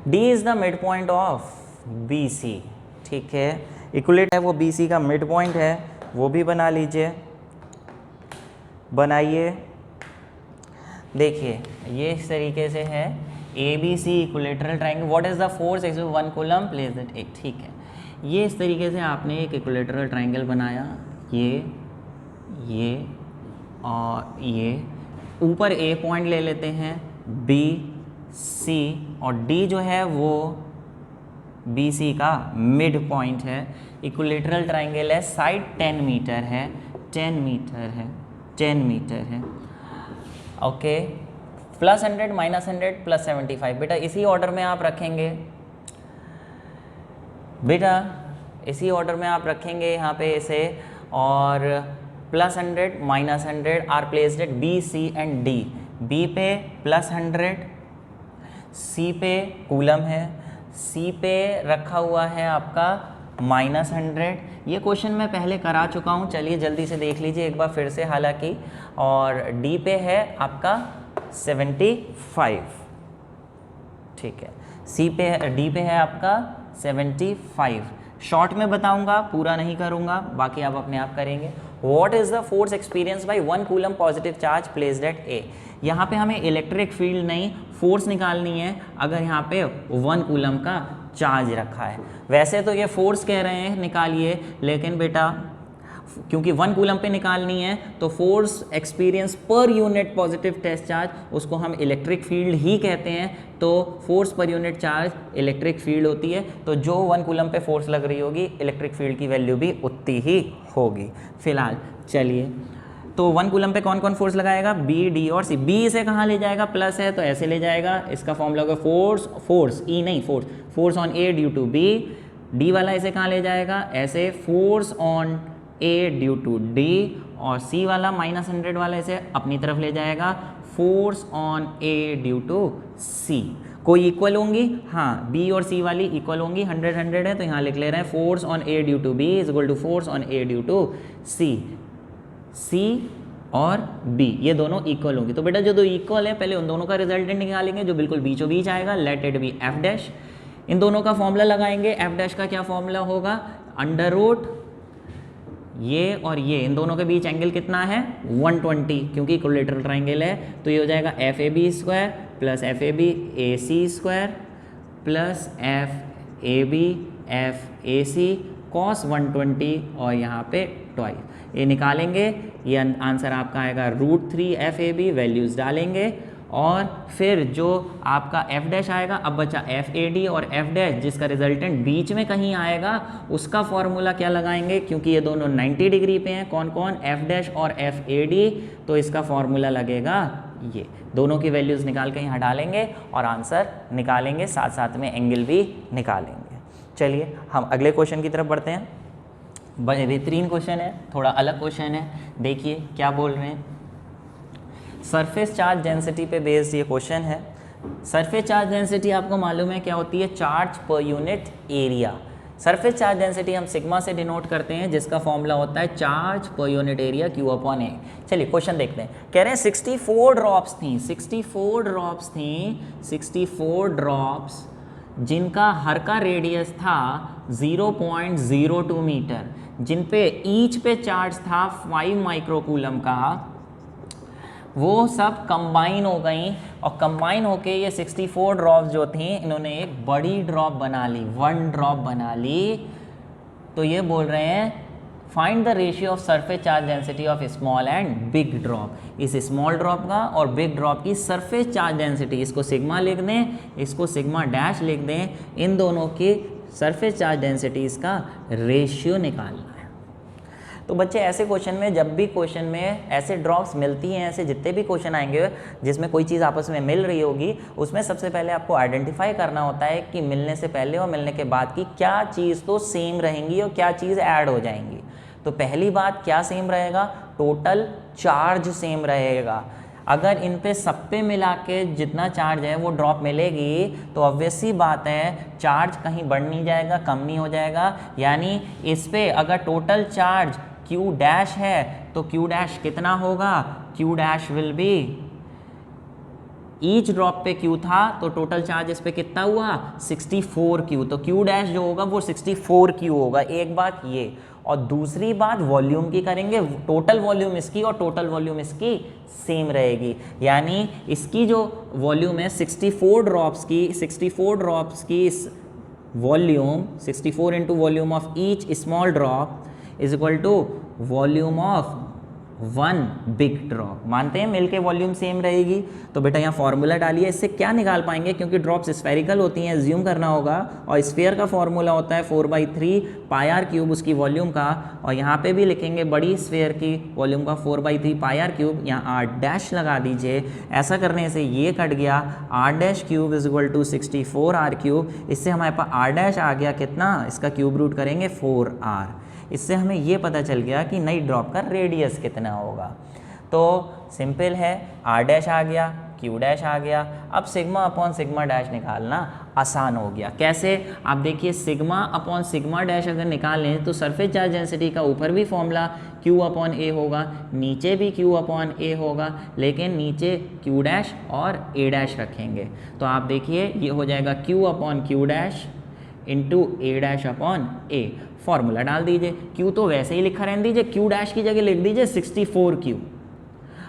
D is the mid point of BC, ठीक है। इक्विलेटर है वो BC का मिड पॉइंट है, वो भी बना लीजिए, बनाइए। देखिए ये इस तरीके से है, ABC equilateral triangle, what is the force x 1 coulomb place that 8, ठीक है। ये इस तरीके से आपने एक इक्विलेटरल ट्राइंगल बनाया, ये और ये, ऊपर A पॉइंट ले लेते हैं, B C, और D जो है वो BC का मिड पॉइंट है। इक्विलेटरल ट्राइंगल है, साइड 10 मीटर है, 10 मीटर है, ओके। +100 -100 +75, बेटा इसी ऑर्डर में आप रखेंगे, बेटा इसी ऑर्डर में आप रखेंगे यहाँ पे इसे, और +100 -100 are placed at B, C and D। B पे +100, C पे कूलम है, C पे रखा हुआ है आपका -100। ये क्वेश्चन मैं पहले करा चुका हूँ, चलिए जल्दी से देख लीजिए एक बार फिर से हालांकि। और D पे है आपका 75, ठीक है। D पे है आपका 75। शॉर्ट में बताऊंगा, पूरा नहीं करूंगा, बाकी आप अपने आप करेंगे। What is the force experience by 1 coulomb positive charge placed at A। यहाँ पे हमें इलेक्ट्रिक फील्ड नहीं, फोर्स निकालनी है अगर यहाँ पे 1 कूलम का चार्ज रखा है। वैसे तो ये फोर्स कह रहे हैं निकालिए, लेकिन बेटा क्योंकि 1 कूलम पे निकालनी है तो force experience per unit positive test charge, उसको हम इलेक्ट्रिक फील्ड ही कहते हैं। तो force per unit charge electric field होती है, तो जो 1 कूलम पे फोर्स लग रही होगी इलेक्ट्रिक फील्ड की वैल्यू भी उतनी ही होगी। फिलहाल चलिए, तो 1 कूलम पे कौन कौन फोर्स लगाएगा, B, D और C। B इसे कहाँ ले जाएगा, प्लस है तो ऐसे ले जाएगा, इसका फॉर्मूला होगा फोर्स E नहीं force on A due to B। D वाला इसे कहाँ ले जाएगा, ऐसे force on A due to D, और C वाला -100 वाला इसे अपनी तरफ ले जाएगा, force on A due to C। कोई इक्वल होंगी, हाँ B और C वाली इक्वल होंगी, 100 है तो यहाँ लिख ले रहे हैं force on A due to B is equal to force on A due to C। C और b, ये दोनों इक्वल होंगी। तो बेटा जो दो इक्वल है पहले उन दोनों का रिजल्टेंट निकालेंगे जो बिल्कुल बीचों बीच आएगा, let it be F dash. इन दोनों का फॉर्मूला लगाएंगे, एफ डैश का क्या फॉर्मूला होगा, अंडर रूट ये और ये, इन दोनों के बीच एंगल कितना है 120, क्योंकि इक्विलेटरल ट्राइंगल है। तो ये हो जाएगा F A B square plus F A B A C square plus F A B F A C cos 120 और यहाँ पे ट्वाइस, ये निकालेंगे। ये आंसर आपका आएगा √3 एफ ए बी, वैल्यूज़ डालेंगे और फिर जो आपका एफ डैश आएगा, अब बचा एफ ए डी और एफ डैश जिसका रिजल्टेंट बीच में कहीं आएगा उसका फॉर्मूला क्या लगाएंगे, क्योंकि ये दोनों 90 डिग्री पे हैं, कौन कौन, एफ डैश और एफ ए डी, तो इसका फॉर्मूला लगेगा ये। दोनों की वैल्यूज़ निकाल के यहाँ डालेंगे और आंसर निकालेंगे, साथ साथ में एंगल भी निकालेंगे। चलिए हम अगले क्वेश्चन की तरफ बढ़ते हैं। बेहतरीन क्वेश्चन है, थोड़ा अलग क्वेश्चन है, देखिए क्या बोल रहे हैं। सरफेस चार्ज डेंसिटी पे बेस्ड ये क्वेश्चन है। सरफेस चार्ज डेंसिटी आपको मालूम है क्या होती है, चार्ज पर यूनिट एरिया। सरफेस चार्ज डेंसिटी हम सिग्मा से डिनोट करते हैं, जिसका फॉर्मूला होता है charge per unit area Q upon A. चलिए क्वेश्चन देखते हैं। कह रहे हैं 64 ड्रॉप्स थी, 64 ड्रॉप्स जिनका हर का रेडियस था 0.02 मीटर, जिन पे ईच पे चार्ज था 5 माइक्रोकूलम का, वो सब कंबाइन हो गई और कंबाइन होके ये 64 ड्रॉप्स जो थी इन्होंने एक बड़ी ड्रॉप बना ली, 1 ड्रॉप बना ली। तो ये बोल रहे हैं find the ratio of surface charge density of small and big drop. इस स्मॉल ड्रॉप का और बिग ड्रॉप की सरफेस चार्ज डेंसिटी, इसको सिग्मा लिख दें, इसको सिग्मा डैश लिख दें, इन दोनों की सरफेस चार्ज डेंसिटीज़ का रेशियो निकालना है। तो बच्चे ऐसे क्वेश्चन में, जब भी क्वेश्चन में ऐसे ड्रॉप्स मिलती हैं, ऐसे जितने भी क्वेश्चन आएंगे जिसमें कोई चीज़ आपस में मिल रही होगी, उसमें सबसे पहले आपको आइडेंटिफाई करना होता है कि मिलने से पहले और मिलने के बाद की क्या चीज़ तो सेम रहेंगी और क्या चीज़ ऐड हो जाएंगी। तो पहली बात क्या सेम रहेगा, टोटल चार्ज सेम रहेगा। अगर इन पे सब पे मिला के जितना चार्ज है वो ड्रॉप मिलेगी तो ऑब्वियस सी बात है चार्ज कहीं बढ़ नहीं जाएगा, कम नहीं हो जाएगा। यानी इस पे अगर टोटल चार्ज Q डैश है तो Q डैश कितना होगा, Q dash will be, each drop पे Q था तो टोटल चार्ज इस पे कितना हुआ 64Q, तो Q डैश जो होगा वो 64Q होगा। एक बात ये, और दूसरी बात वॉल्यूम की करेंगे, टोटल वॉल्यूम इसकी और टोटल वॉल्यूम इसकी सेम रहेगी। यानी इसकी जो वॉल्यूम है 64 ड्रॉप्स की इस volume 64 into volume of each small drop is equal to volume of 1 big drop. मानते हैं मिलके वॉल्यूम सेम रहेगी। तो बेटा यहाँ फॉर्मूला डालिए, इससे क्या निकाल पाएंगे, क्योंकि ड्रॉप्स स्फेरिकल होती हैं, एज्यूम करना होगा, और स्फीयर का फॉर्मूला होता है 4/3 πr³ उसकी वॉल्यूम का, और यहाँ पे भी लिखेंगे बड़ी स्फीयर की वॉल्यूम का 4/3 πr³। यहाँ r डैश लगा दीजिए, ऐसा करने से ये कट गया, r⁻³ is equal to 64r³। इससे हमारे पास r डैश आ गया कितना, इसका क्यूब रूट करेंगे 4r। इससे हमें ये पता चल गया कि नई ड्रॉप का रेडियस कितना होगा। तो सिंपल है, r डैश आ गया, q डैश आ गया। अब सिग्मा अपॉन सिग्मा डैश निकालना आसान हो गया। कैसे, आप देखिए सिग्मा अपॉन सिग्मा डैश अगर निकालें तो सरफेस चार्ज डेंसिटी का ऊपर भी फॉर्मूला q अपॉन a होगा, नीचे भी q अपॉन a होगा, लेकिन नीचे q डैश और a डैश रखेंगे। तो आप देखिए ये हो जाएगा q upon q dash into a dash upon a। Formula डाल दीजिए, q तो वैसे ही लिखा रहने दीजिए, q डैश की जगह लिख दीजिए 64q।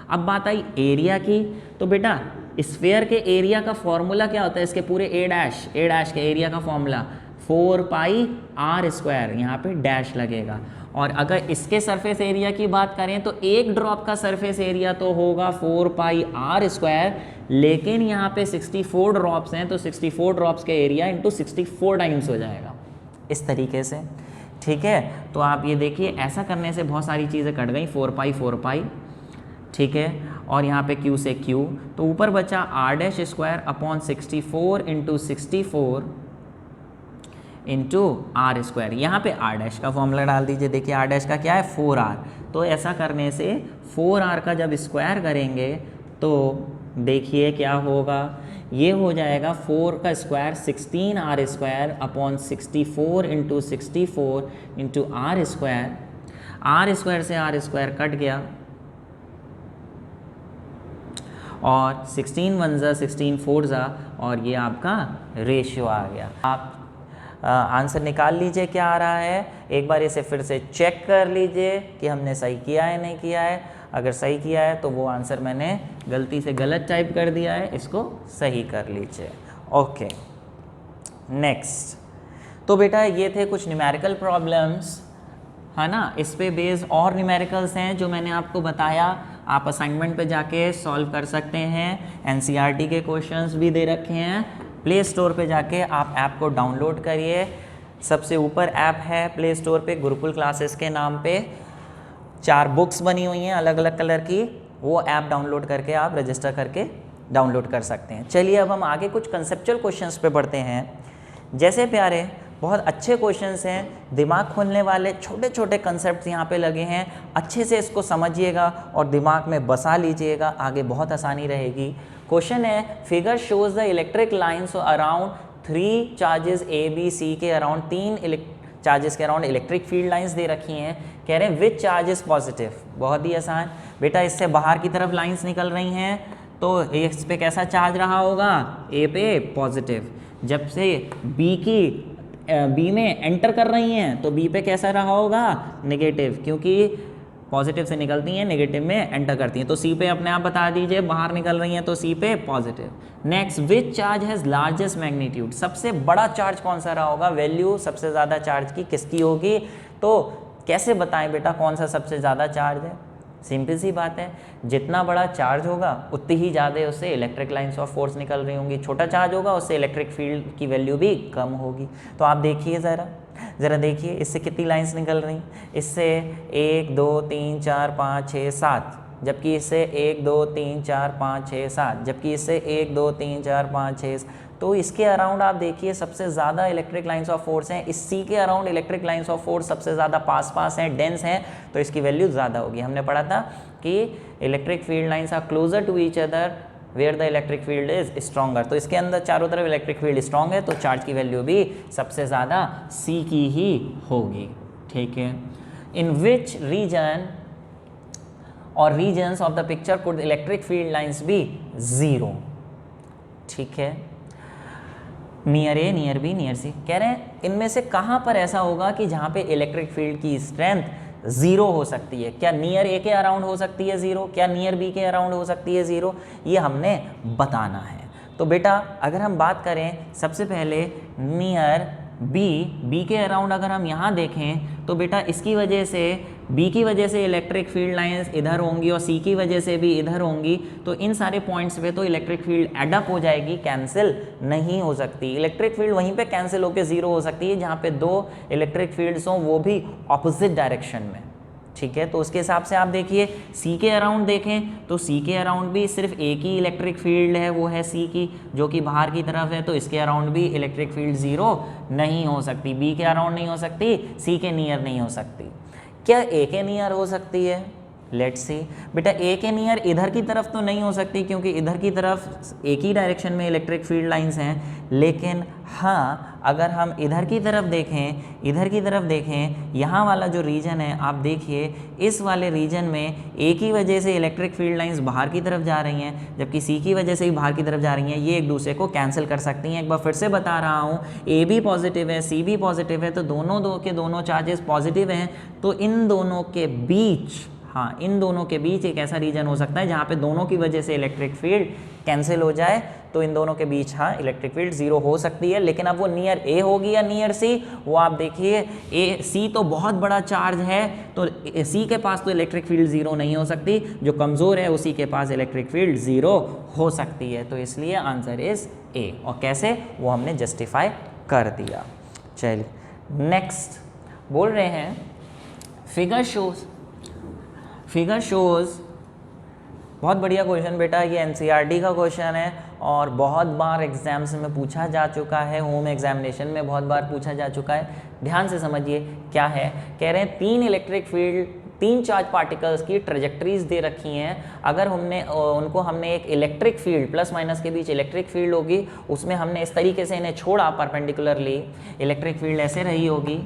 अब बात आई एरिया की, तो बेटा स्फीयर के एरिया का फॉर्मूला क्या होता है, इसके पूरे a डैश के एरिया का फॉर्मूला 4πr², यहाँ पे डैश लगेगा। और अगर इसके सरफेस एरिया की बात करें तो एक ड्रॉप का सरफेस एरिया तो होगा 4πr², लेकिन यहाँ पे 64 ड्रॉप्स हैं तो 64 ड्रॉप्स के एरिया इंटू 64 टाइम्स हो जाएगा, इस तरीके से। ठीक है, तो आप ये देखिए ऐसा करने से बहुत सारी चीज़ें कट गई, 4π, ठीक है, और यहाँ पे q से q, तो ऊपर बचा r⁻² upon 64 into 64 into r²। यहाँ पे r डैश का फॉर्मूला डाल दीजिए, देखिए r डैश का क्या है 4r, तो ऐसा करने से 4r का जब स्क्वायर करेंगे तो देखिए क्या होगा, ये हो जाएगा 4 का square 16r² upon 64 into 64 into r²। r² से r² कट गया, और 16 1 ज़ा 16 4 ज़ा, और ये आपका रेशियो आ गया। आप आंसर निकाल लीजिए क्या आ रहा है, एक बार इसे फिर से चेक कर लीजिए कि हमने सही किया है नहीं किया है। अगर सही किया है तो वो आंसर मैंने गलती से गलत टाइप कर दिया है, इसको सही कर लीजिए। Okay, next. तो बेटा ये थे कुछ न्यूमेरिकल प्रॉब्लम्स, है ना। इस पे बेस्ड और न्यूमेरिकल्स हैं जो मैंने आपको बताया, आप असाइनमेंट पे जाके सॉल्व कर सकते हैं। एनसीईआरटी के क्वेश्चंस भी दे रखे हैं। प्ले स्टोर पे जाके आप ऐप को डाउनलोड करिए, सबसे ऊपर ऐप है प्ले स्टोर पे गुरुकुल क्लासेस के नाम पे, 4 बुक्स बनी हुई हैं अलग अलग कलर की, वो ऐप डाउनलोड करके आप रजिस्टर करके डाउनलोड कर सकते हैं। चलिए अब हम आगे कुछ कंसेप्चुअल क्वेश्चंस पे बढ़ते हैं। जैसे प्यारे बहुत अच्छे क्वेश्चंस हैं, दिमाग खोलने वाले छोटे छोटे कंसेप्ट्स यहाँ पे लगे हैं, अच्छे से इसको समझिएगा और दिमाग में बसा लीजिएगा, आगे बहुत आसानी रहेगी। क्वेश्चन है, figure shows the electric lines around 3 charges A B C के अराउंड 3 चार्जेस के अराउंड इलेक्ट्रिक फील्ड लाइंस दे रखी हैं। कह रहे हैं विच चार्ज इज पॉजिटिव। बहुत ही आसान बेटा, इससे बाहर की तरफ लाइंस निकल रही हैं तो इस पे कैसा चार्ज रहा होगा, ए पे पॉजिटिव। जब से बी में एंटर कर रही हैं तो बी पे कैसा रहा होगा, नेगेटिव, क्योंकि पॉजिटिव से निकलती हैं नेगेटिव में एंटर करती हैं। तो सी पे अपने आप बता दीजिए, बाहर निकल रही हैं तो सी पे positive. Next, which charge has largest magnitude. सबसे बड़ा चार्ज कौन सा रहा होगा, वैल्यू सबसे ज़्यादा चार्ज की किसकी होगी। तो कैसे बताएं बेटा कौन सा सबसे ज़्यादा चार्ज है, सिंपल सी बात है, जितना बड़ा चार्ज होगा उतनी ही ज़्यादा उससे इलेक्ट्रिक लाइन्स ऑफ फोर्स निकल रही होंगी। छोटा चार्ज होगा उससे इलेक्ट्रिक फील्ड की वैल्यू भी कम होगी। तो आप देखिए ज़रा देखिए इससे कितनी लाइन्स निकल रही, इससे 1 2 3 4 5 6 7, जबकि इससे 1 2 3 4 5 6 7, जबकि इससे 1 2 3 4 5 6। तो इसके अराउंड आप देखिए सबसे ज़्यादा इलेक्ट्रिक लाइन्स ऑफ फोर्स हैं, इस सी के around electric lines of force सबसे ज़्यादा पास हैं, डेंस हैं, तो इसकी वैल्यू ज़्यादा होगी। हमने पढ़ा था कि electric field lines are closer to each other where the electric field is stronger. तो इसके अंदर चारों तरफ इलेक्ट्रिक फील्ड स्ट्रॉन्ग है, तो चार्ज की वैल्यू भी सबसे ज़्यादा सी की ही होगी। ठीक है, इन विच रीजन और regions of the picture could electric field lines be 0। ठीक है, near A, near B, near C. कह रहे हैं इनमें से कहाँ पर ऐसा होगा कि जहाँ पे इलेक्ट्रिक फील्ड की स्ट्रेंथ 0 हो सकती है। क्या नियर ए के अराउंड हो सकती है 0, क्या नियर बी के अराउंड हो सकती है 0, ये हमने बताना है। तो बेटा अगर हम बात करें सबसे पहले नियर बी के अराउंड अगर हम यहाँ देखें तो बेटा इसकी वजह से बी की वजह से इलेक्ट्रिक फील्ड लाइंस इधर होंगी और सी की वजह से भी इधर होंगी, तो इन सारे पॉइंट्स पे तो इलेक्ट्रिक फील्ड एडअप हो जाएगी, कैंसिल नहीं हो सकती। इलेक्ट्रिक फील्ड वहीं पे कैंसिल होकर 0 हो सकती है जहाँ पे 2 इलेक्ट्रिक फील्ड्स हों, वो भी ऑपोजिट डायरेक्शन में। ठीक है, तो उसके हिसाब से आप देखिए सी के अराउंड देखें तो सी के अराउंड भी सिर्फ एक ही इलेक्ट्रिक फील्ड है, वो है सी की, जो कि बाहर की तरफ है, तो इसके अराउंड भी इलेक्ट्रिक फील्ड 0 नहीं हो सकती। बी के अराउंड नहीं हो सकती, सी के नियर नहीं हो सकती। क्या ए के नियर हो सकती है, लेट्स सी। बेटा ए के नियर इधर की तरफ तो नहीं हो सकती क्योंकि इधर की तरफ एक ही डायरेक्शन में इलेक्ट्रिक फील्ड लाइंस हैं, लेकिन हाँ अगर हम इधर की तरफ देखें, यहाँ वाला जो रीजन है आप देखिए, इस वाले रीजन में ए की वजह से इलेक्ट्रिक फील्ड लाइंस बाहर की तरफ जा रही हैं, जबकि सी की वजह से भी बाहर की तरफ जा रही हैं। ये एक दूसरे को कैंसिल कर सकती हैं। एक बार फिर से बता रहा हूँ, ए भी पॉजिटिव है, सी भी पॉजिटिव है, तो दोनों चार्जेस पॉजिटिव हैं, तो इन दोनों के बीच, हाँ इन दोनों के बीच एक ऐसा रीजन हो सकता है जहाँ पे दोनों की वजह से इलेक्ट्रिक फील्ड कैंसिल हो जाए, तो इन दोनों के बीच हाँ इलेक्ट्रिक फील्ड 0 हो सकती है। लेकिन अब वो नियर ए होगी या नियर सी, वो आप देखिए, ए सी तो बहुत बड़ा चार्ज है, तो सी के पास तो इलेक्ट्रिक फील्ड 0 नहीं हो सकती, जो कमज़ोर है उसी के पास इलेक्ट्रिक फील्ड 0 हो सकती है, तो इसलिए आंसर इज ए। और कैसे, वो हमने जस्टिफाई कर दिया। चलिए नेक्स्ट बोल रहे हैं, फिगर शोज, बहुत बढ़िया क्वेश्चन बेटा, ये एनसीईआरटी का क्वेश्चन है और बहुत बार एग्जाम्स में पूछा जा चुका है, होम एग्जामिनेशन में बहुत बार पूछा जा चुका है। ध्यान से समझिए क्या है। कह रहे हैं 3 इलेक्ट्रिक फील्ड, 3 चार्ज पार्टिकल्स की ट्रेजेक्टरीज दे रखी हैं। अगर हमने एक इलेक्ट्रिक फील्ड, प्लस माइनस के बीच इलेक्ट्रिक फील्ड होगी, उसमें हमने इस तरीके से इन्हें छोड़ा परपेंडिकुलरली, इलेक्ट्रिक फील्ड ऐसे रही होगी,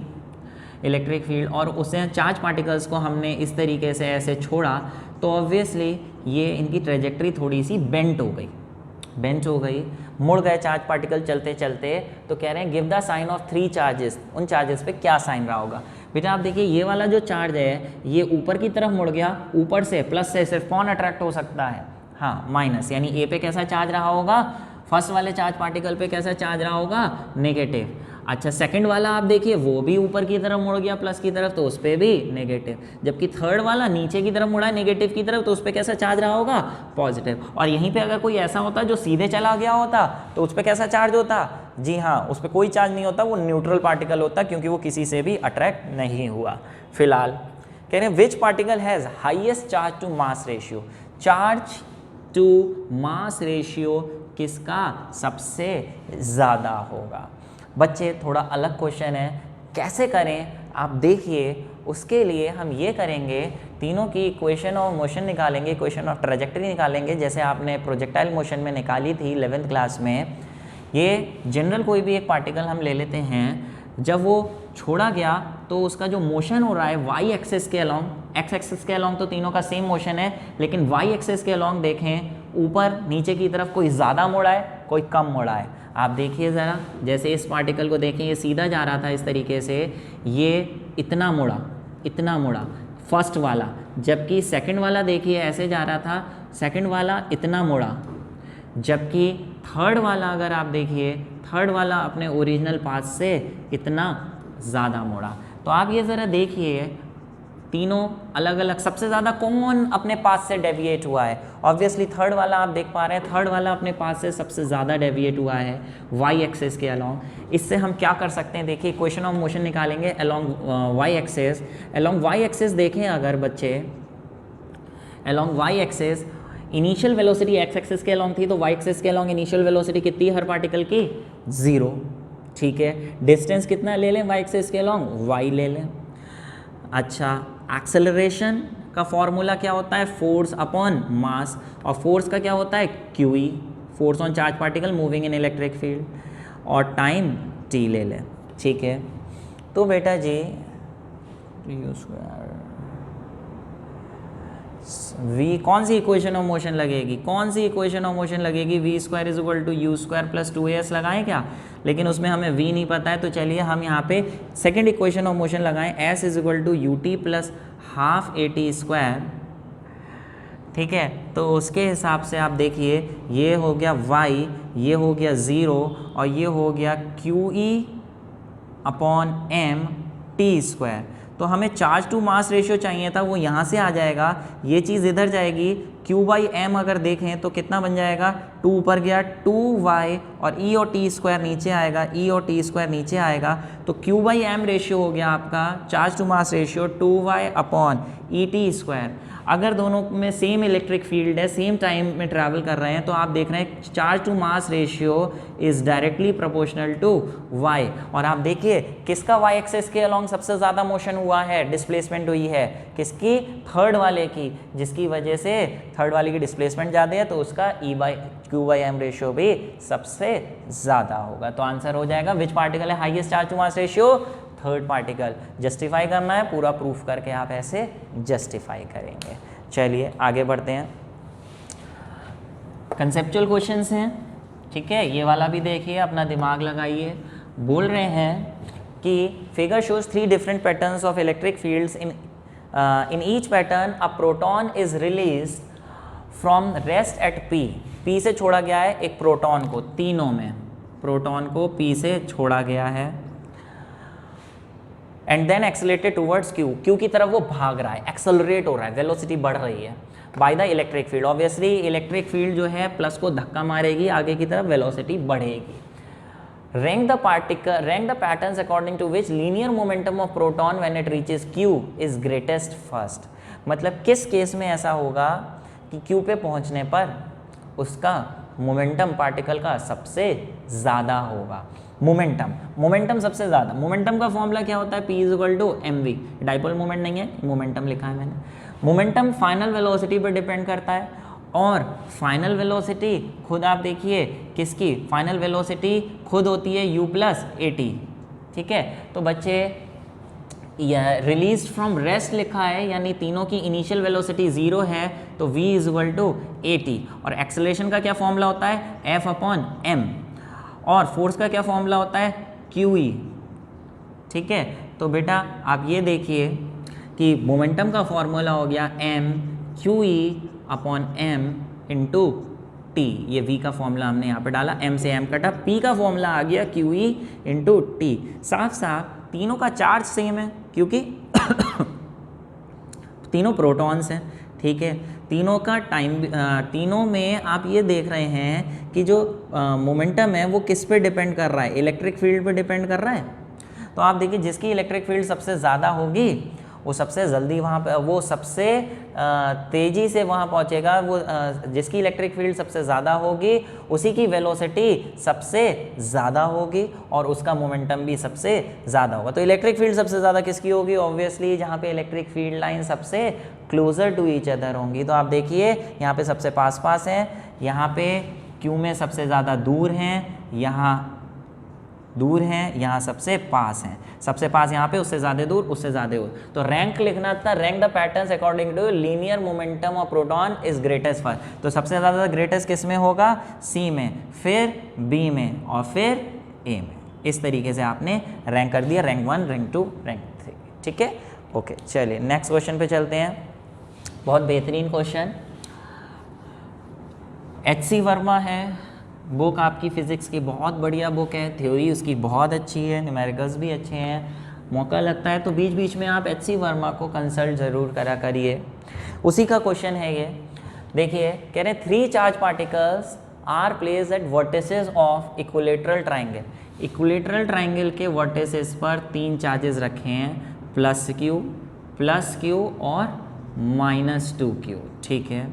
इलेक्ट्रिक फील्ड और उसे चार्ज पार्टिकल्स को हमने इस तरीके से ऐसे छोड़ा, तो ऑब्वियसली ये इनकी ट्रेजेक्ट्री थोड़ी सी बेंट हो गई, मुड़ गए चार्ज पार्टिकल चलते चलते। तो कह रहे हैं give the sign of 3 charges, उन चार्जेस पे क्या साइन रहा होगा। बेटा आप देखिए ये वाला जो चार्ज है ये ऊपर की तरफ मुड़ गया, ऊपर से प्लस से सिर्फ कौन अट्रैक्ट हो सकता है, हाँ माइनस, यानी ए पे कैसा चार्ज रहा होगा, फर्स्ट वाले चार्ज पार्टिकल पे कैसा चार्ज रहा होगा, नेगेटिव। अच्छा सेकंड वाला आप देखिए वो भी ऊपर की तरफ मुड़ गया प्लस की तरफ, तो उस पर भी नेगेटिव। जबकि थर्ड वाला नीचे की तरफ मुड़ा है नेगेटिव की तरफ, तो उस पर कैसा चार्ज रहा होगा, पॉजिटिव। और यहीं पे अगर कोई ऐसा होता जो सीधे चला गया होता तो उस पर कैसा चार्ज होता, जी हाँ उस पर कोई चार्ज नहीं होता, वो न्यूट्रल पार्टिकल होता क्योंकि वो किसी से भी अट्रैक्ट नहीं हुआ। फिलहाल कह रहे हैं which particle has highest charge to mass ratio, charge to mass ratio किसका सबसे ज़्यादा होगा। बच्चे थोड़ा अलग क्वेश्चन है, कैसे करें आप देखिए। उसके लिए हम ये करेंगे, तीनों की इक्वेशन ऑफ मोशन निकालेंगे, इक्वेशन ऑफ ट्रेजेक्टरी निकालेंगे, जैसे आपने प्रोजेक्टाइल मोशन में निकाली थी 11th क्लास में। ये जनरल कोई भी एक पार्टिकल हम ले लेते हैं, जब वो छोड़ा गया तो उसका जो मोशन हो रहा है वाई एक्सिस के अलोंग, एक्स एक्सिस के अलोंग तो तीनों का सेम मोशन है, लेकिन वाई एक्सिस के अलोंग देखें ऊपर नीचे की तरफ कोई ज़्यादा मुड़ा है कोई कम मुड़ा है। आप देखिए ज़रा, जैसे इस पार्टिकल को देखें ये सीधा जा रहा था इस तरीके से, ये इतना मुड़ा फर्स्ट वाला, जबकि सेकंड वाला देखिए ऐसे जा रहा था, सेकंड वाला इतना मुड़ा, जबकि थर्ड वाला अगर आप देखिए थर्ड वाला अपने ओरिजिनल पाथ से इतना ज़्यादा मुड़ा। तो आप ये ज़रा देखिए तीनों अलग अलग, सबसे ज़्यादा कौन अपने पाथ से डेविएट हुआ है, ऑब्वियसली थर्ड वाला आप देख पा रहे हैं, थर्ड वाला अपने पाथ से सबसे ज़्यादा डेविएट हुआ है वाई एक्सिस के अलोंग। इससे हम क्या कर सकते हैं, देखिए इक्वेशन ऑफ मोशन निकालेंगे along Y axis. Along Y axis देखें अगर बच्चे, along Y axis initial velocity X axis के अलोंग थी, तो वाई एक्सिस के अलोंग इनिशियल वेलोसिटी कितनी हर पार्टिकल की, 0, ठीक है। डिस्टेंस कितना ले लें वाई एक्सिस के अलोंग, वाई ले लें। अच्छा एक्सेलरेशन का फॉर्मूला क्या होता है, फोर्स अपॉन मास, और फोर्स का क्या होता है q E, force on charge particle moving in electric field, और टाइम टी ले लें, ठीक है। तो बेटा जी v कौन सी इक्वेशन ऑफ मोशन लगेगी, v square is equal to u square plus 2as लगाएं क्या, लेकिन उसमें हमें v नहीं पता है, तो चलिए हम यहाँ पे सेकंड इक्वेशन ऑफ मोशन लगाएं, s is equal to u t plus half a t square, ठीक है। तो उसके हिसाब से आप देखिए ये हो गया y, ये हो गया 0, और ये हो गया QE upon m T square. तो हमें चार्ज टू मास रेशियो चाहिए था, वो यहाँ से आ जाएगा, ये चीज़ इधर जाएगी, Q बाई एम अगर देखें तो कितना बन जाएगा, 2 ऊपर गया 2y, और E और T स्क्वायर नीचे आएगा, E और T स्क्वायर नीचे आएगा, तो Q बाई एम रेशियो हो गया आपका charge to mass ratio 2y upon E t square. अगर दोनों में सेम इलेक्ट्रिक फील्ड है, सेम टाइम में ट्रैवल कर रहे हैं, तो आप देख रहे हैं charge to mass ratio is directly proportional to y। और आप देखिए किसका y एक्सिस के अलोंग सबसे ज़्यादा मोशन हुआ है, डिस्प्लेसमेंट हुई है, किसकी, थर्ड वाले की, जिसकी वजह से थर्ड वाले की डिस्प्लेसमेंट ज़्यादा है, तो उसका Q बाई एम रेशियो भी सबसे ज़्यादा होगा। तो आंसर हो जाएगा विच पार्टिकल है highest charge to mass ratio, third particle. Justify करना है, पूरा प्रूफ करके आप ऐसे जस्टिफाई करेंगे। चलिए आगे बढ़ते हैं, कंसेप्चुअल क्वेश्चंस हैं, ठीक है। ये वाला भी देखिए, अपना दिमाग लगाइए। बोल रहे हैं कि figure shows 3 different patterns of electric fields, in each pattern a proton is release from rest at P से छोड़ा गया है एक प्रोटॉन को, तीनों में प्रोटॉन को P से छोड़ा गया है, and then accelerated towards Q की तरफ वो भाग रहा है, एक्सेलरेट हो रहा है, वेलोसिटी बढ़ रही है by the electric field. Obviously electric field जो है प्लस को धक्का मारेगी, आगे की तरफ वेलोसिटी बढ़ेगी। Rank the patterns according to which linear momentum of proton when it reaches Q is greatest first. मतलब किस केस में ऐसा होगा कि Q पे पहुंचने पर उसका मोमेंटम पार्टिकल का सबसे ज़्यादा होगा। मोमेंटम सबसे ज़्यादा, मोमेंटम का फॉर्मूला क्या होता है, P is equal to mv, dipole moment नहीं है, मोमेंटम लिखा है मैंने। मोमेंटम फाइनल वेलोसिटी पर डिपेंड करता है, और फाइनल वेलोसिटी खुद आप देखिए किसकी, फाइनल वेलोसिटी खुद होती है u प्लस ए टी, ठीक है। तो बच्चे रिलीज फ्रॉम रेस्ट लिखा है, यानी तीनों की इनिशियल वेलोसिटी 0 है, तो v is equal to at। और एक्सेलरेशन का क्या फॉर्मूला होता है, F अपॉन m। और फोर्स का क्या फॉर्मूला होता है, QE। ठीक है, तो बेटा आप ये देखिए कि मोमेंटम का फॉर्मूला हो गया m QE upon m into T. ये v का फॉर्मूला हमने यहाँ पे डाला, m से m कटा, p का फॉर्मूला आ गया QE इंटू टी। साफ साफ तीनों का चार्ज सेम है क्योंकि तीनों प्रोटॉन्स हैं। ठीक है, तीनों का तीनों में आप ये देख रहे हैं कि जो मोमेंटम है वो किस पे डिपेंड कर रहा है, इलेक्ट्रिक फील्ड पे डिपेंड कर रहा है। तो आप देखिए जिसकी इलेक्ट्रिक फील्ड सबसे ज़्यादा होगी वो सबसे जल्दी वहाँ पे, वो सबसे तेज़ी से वहाँ पहुँचेगा। वो जिसकी इलेक्ट्रिक फील्ड सबसे ज़्यादा होगी उसी की वेलोसिटी सबसे ज़्यादा होगी और उसका मोमेंटम भी सबसे ज़्यादा होगा। तो इलेक्ट्रिक फील्ड सबसे ज़्यादा किसकी होगी, ऑब्वियसली जहाँ पे इलेक्ट्रिक फील्ड लाइन सबसे क्लोजर टू ईच अदर होंगी। तो आप देखिए यहाँ पे सबसे पास पास हैं, यहाँ पे क्यू में सबसे ज़्यादा दूर हैं, यहाँ दूर हैं, यहाँ सबसे पास हैं। सबसे पास यहाँ पे, उससे ज़्यादा दूर, उससे ज़्यादा दूर। तो रैंक लिखना था, rank the patterns according to linear momentum of proton is greatest first. तो सबसे ज़्यादा ग्रेटेस्ट किस में होगा, सी में, फिर बी में और फिर ए में। इस तरीके से आपने रैंक कर दिया, रैंक 1, रैंक 2, रैंक 3। ठीक है, ओके, चलिए नेक्स्ट क्वेश्चन पे चलते हैं। बहुत बेहतरीन क्वेश्चन, H.C. वर्मा है, बुक आपकी फ़िज़िक्स की बहुत बढ़िया बुक है, थ्योरी उसकी बहुत अच्छी है, न्यूमेरिकल्स भी अच्छे हैं। मौका लगता है तो बीच बीच में आप H.C. वर्मा को कंसल्ट ज़रूर करा करिए। उसी का क्वेश्चन है ये, देखिए कह रहे हैं 3 charge particles are placed at vertices of equilateral triangle. Equilateral triangle के वर्टिसेस पर 3 चार्जेस रखे हैं, +Q और -2Q। ठीक है,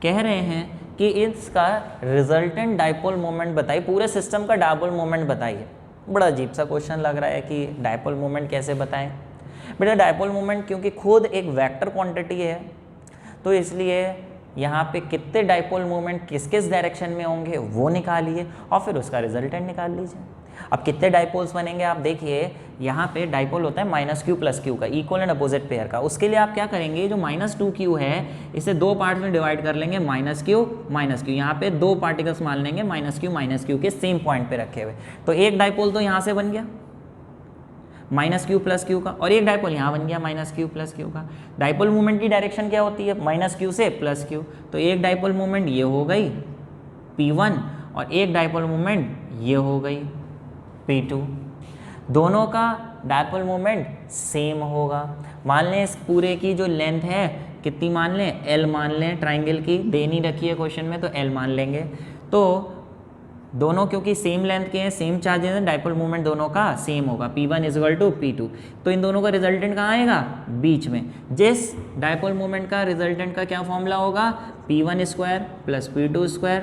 कह रहे हैं कि इसका रिजल्टेंट डाइपोल मोमेंट बताइए, पूरे सिस्टम का डाइपोल मोमेंट बताइए। बड़ा अजीब सा क्वेश्चन लग रहा है कि डाइपोल मोमेंट कैसे बताएं। बेटा डाइपोल मोमेंट क्योंकि खुद एक वेक्टर क्वांटिटी है, तो इसलिए यहाँ पे कितने डाइपोल मोमेंट किस किस डायरेक्शन में होंगे वो निकालिए और फिर उसका रिजल्टेंट निकाल लीजिए। अब कितने डाइपोल्स बनेंगे, आप देखिए यहाँ पे डाइपोल होता है -Q + Q का, इक्वल एंड अपोजिट पेयर का। उसके लिए आप क्या करेंगे, जो -2Q है इसे 2 पार्ट्स में डिवाइड कर लेंगे, -Q। यहाँ पे 2 पार्टिकल्स मान लेंगे -Q के सेम पॉइंट पे रखे हुए। तो एक डाइपोल तो यहाँ से बन गया -Q + Q का, और एक डाइपोल यहाँ बन गया -Q + Q का। डाइपोल मूवमेंट की डायरेक्शन क्या होती है, -Q से +Q। तो एक डाइपोल मूवमेंट ये हो गई P1 और एक डाइपोल मूवमेंट ये हो गई P2। दोनों का डाइपोल मोमेंट सेम होगा। मान लें इस पूरे की जो लेंथ है कितनी मान लें, L मान लें, ट्राइंगल की दे नहीं रखी है क्वेश्चन में तो L मान लेंगे। तो दोनों क्योंकि सेम लेंथ के हैं, सेम चार्जेस हैं, डाइपोल मोमेंट दोनों का सेम होगा, P1 = P2। तो इन दोनों का रिजल्टेंट कहाँ आएगा, बीच में। जिस डाइपोल मोमेंट का रिजल्टेंट का क्या फॉर्मूला होगा, P1² + P2²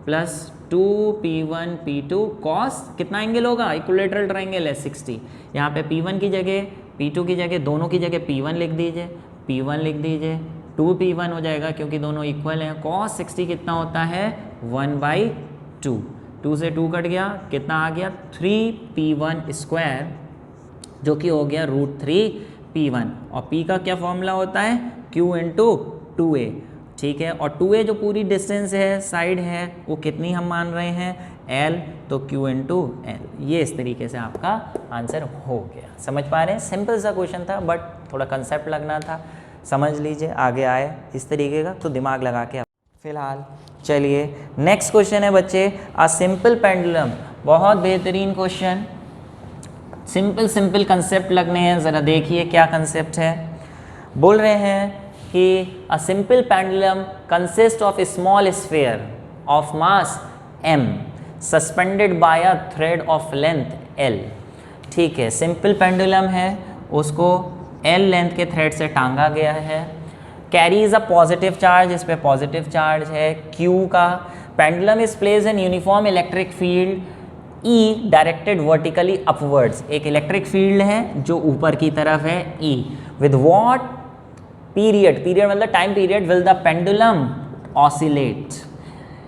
+ 2P1 P2 cos कितना एंगल होगा, इक्विलेटरल ट्राइंगल है 60। यहाँ पे P1 की जगह P2 की जगह दोनों की जगह P1 लिख दीजिए, P1 लिख दीजिए, 2P1 हो जाएगा क्योंकि दोनों इक्वल हैं। cos 60 कितना होता है, 1/2। 2 से 2 कट गया, कितना आ गया 3P1² जो कि हो गया √3P1। और P का क्या फॉर्मूला होता है, Q × 2A। ठीक है, और 2A जो पूरी डिस्टेंस है, साइड है, वो कितनी हम मान रहे हैं, L, तो Q × L। ये इस तरीके से आपका आंसर हो गया। समझ पा रहे हैं, सिंपल सा क्वेश्चन था बट थोड़ा कंसेप्ट लगना था, समझ लीजिए आगे आए इस तरीके का, तो दिमाग लगा के फिलहाल। चलिए नेक्स्ट क्वेश्चन है बच्चे, अ सिंपल पेंडुलम। बहुत बेहतरीन क्वेश्चन, सिंपल कंसेप्ट लगने हैं। ज़रा देखिए क्या कंसेप्ट है। बोल रहे हैं कि a simple pendulum consist of A small sphere of mass m suspended bye a thread of length L। ठीक है, सिंपल पेंडुलम है, उसको L लेंथ के थ्रेड से टांगा गया है। कैरीज अ पॉजिटिव चार्ज, इस पे पॉजिटिव चार्ज है Q का। Pendulum is placed in uniform electric field E directed vertically upwards. एक इलेक्ट्रिक फील्ड है जो ऊपर की तरफ है E। विद व्हाट पीरियड मतलब time period will the pendulum oscillate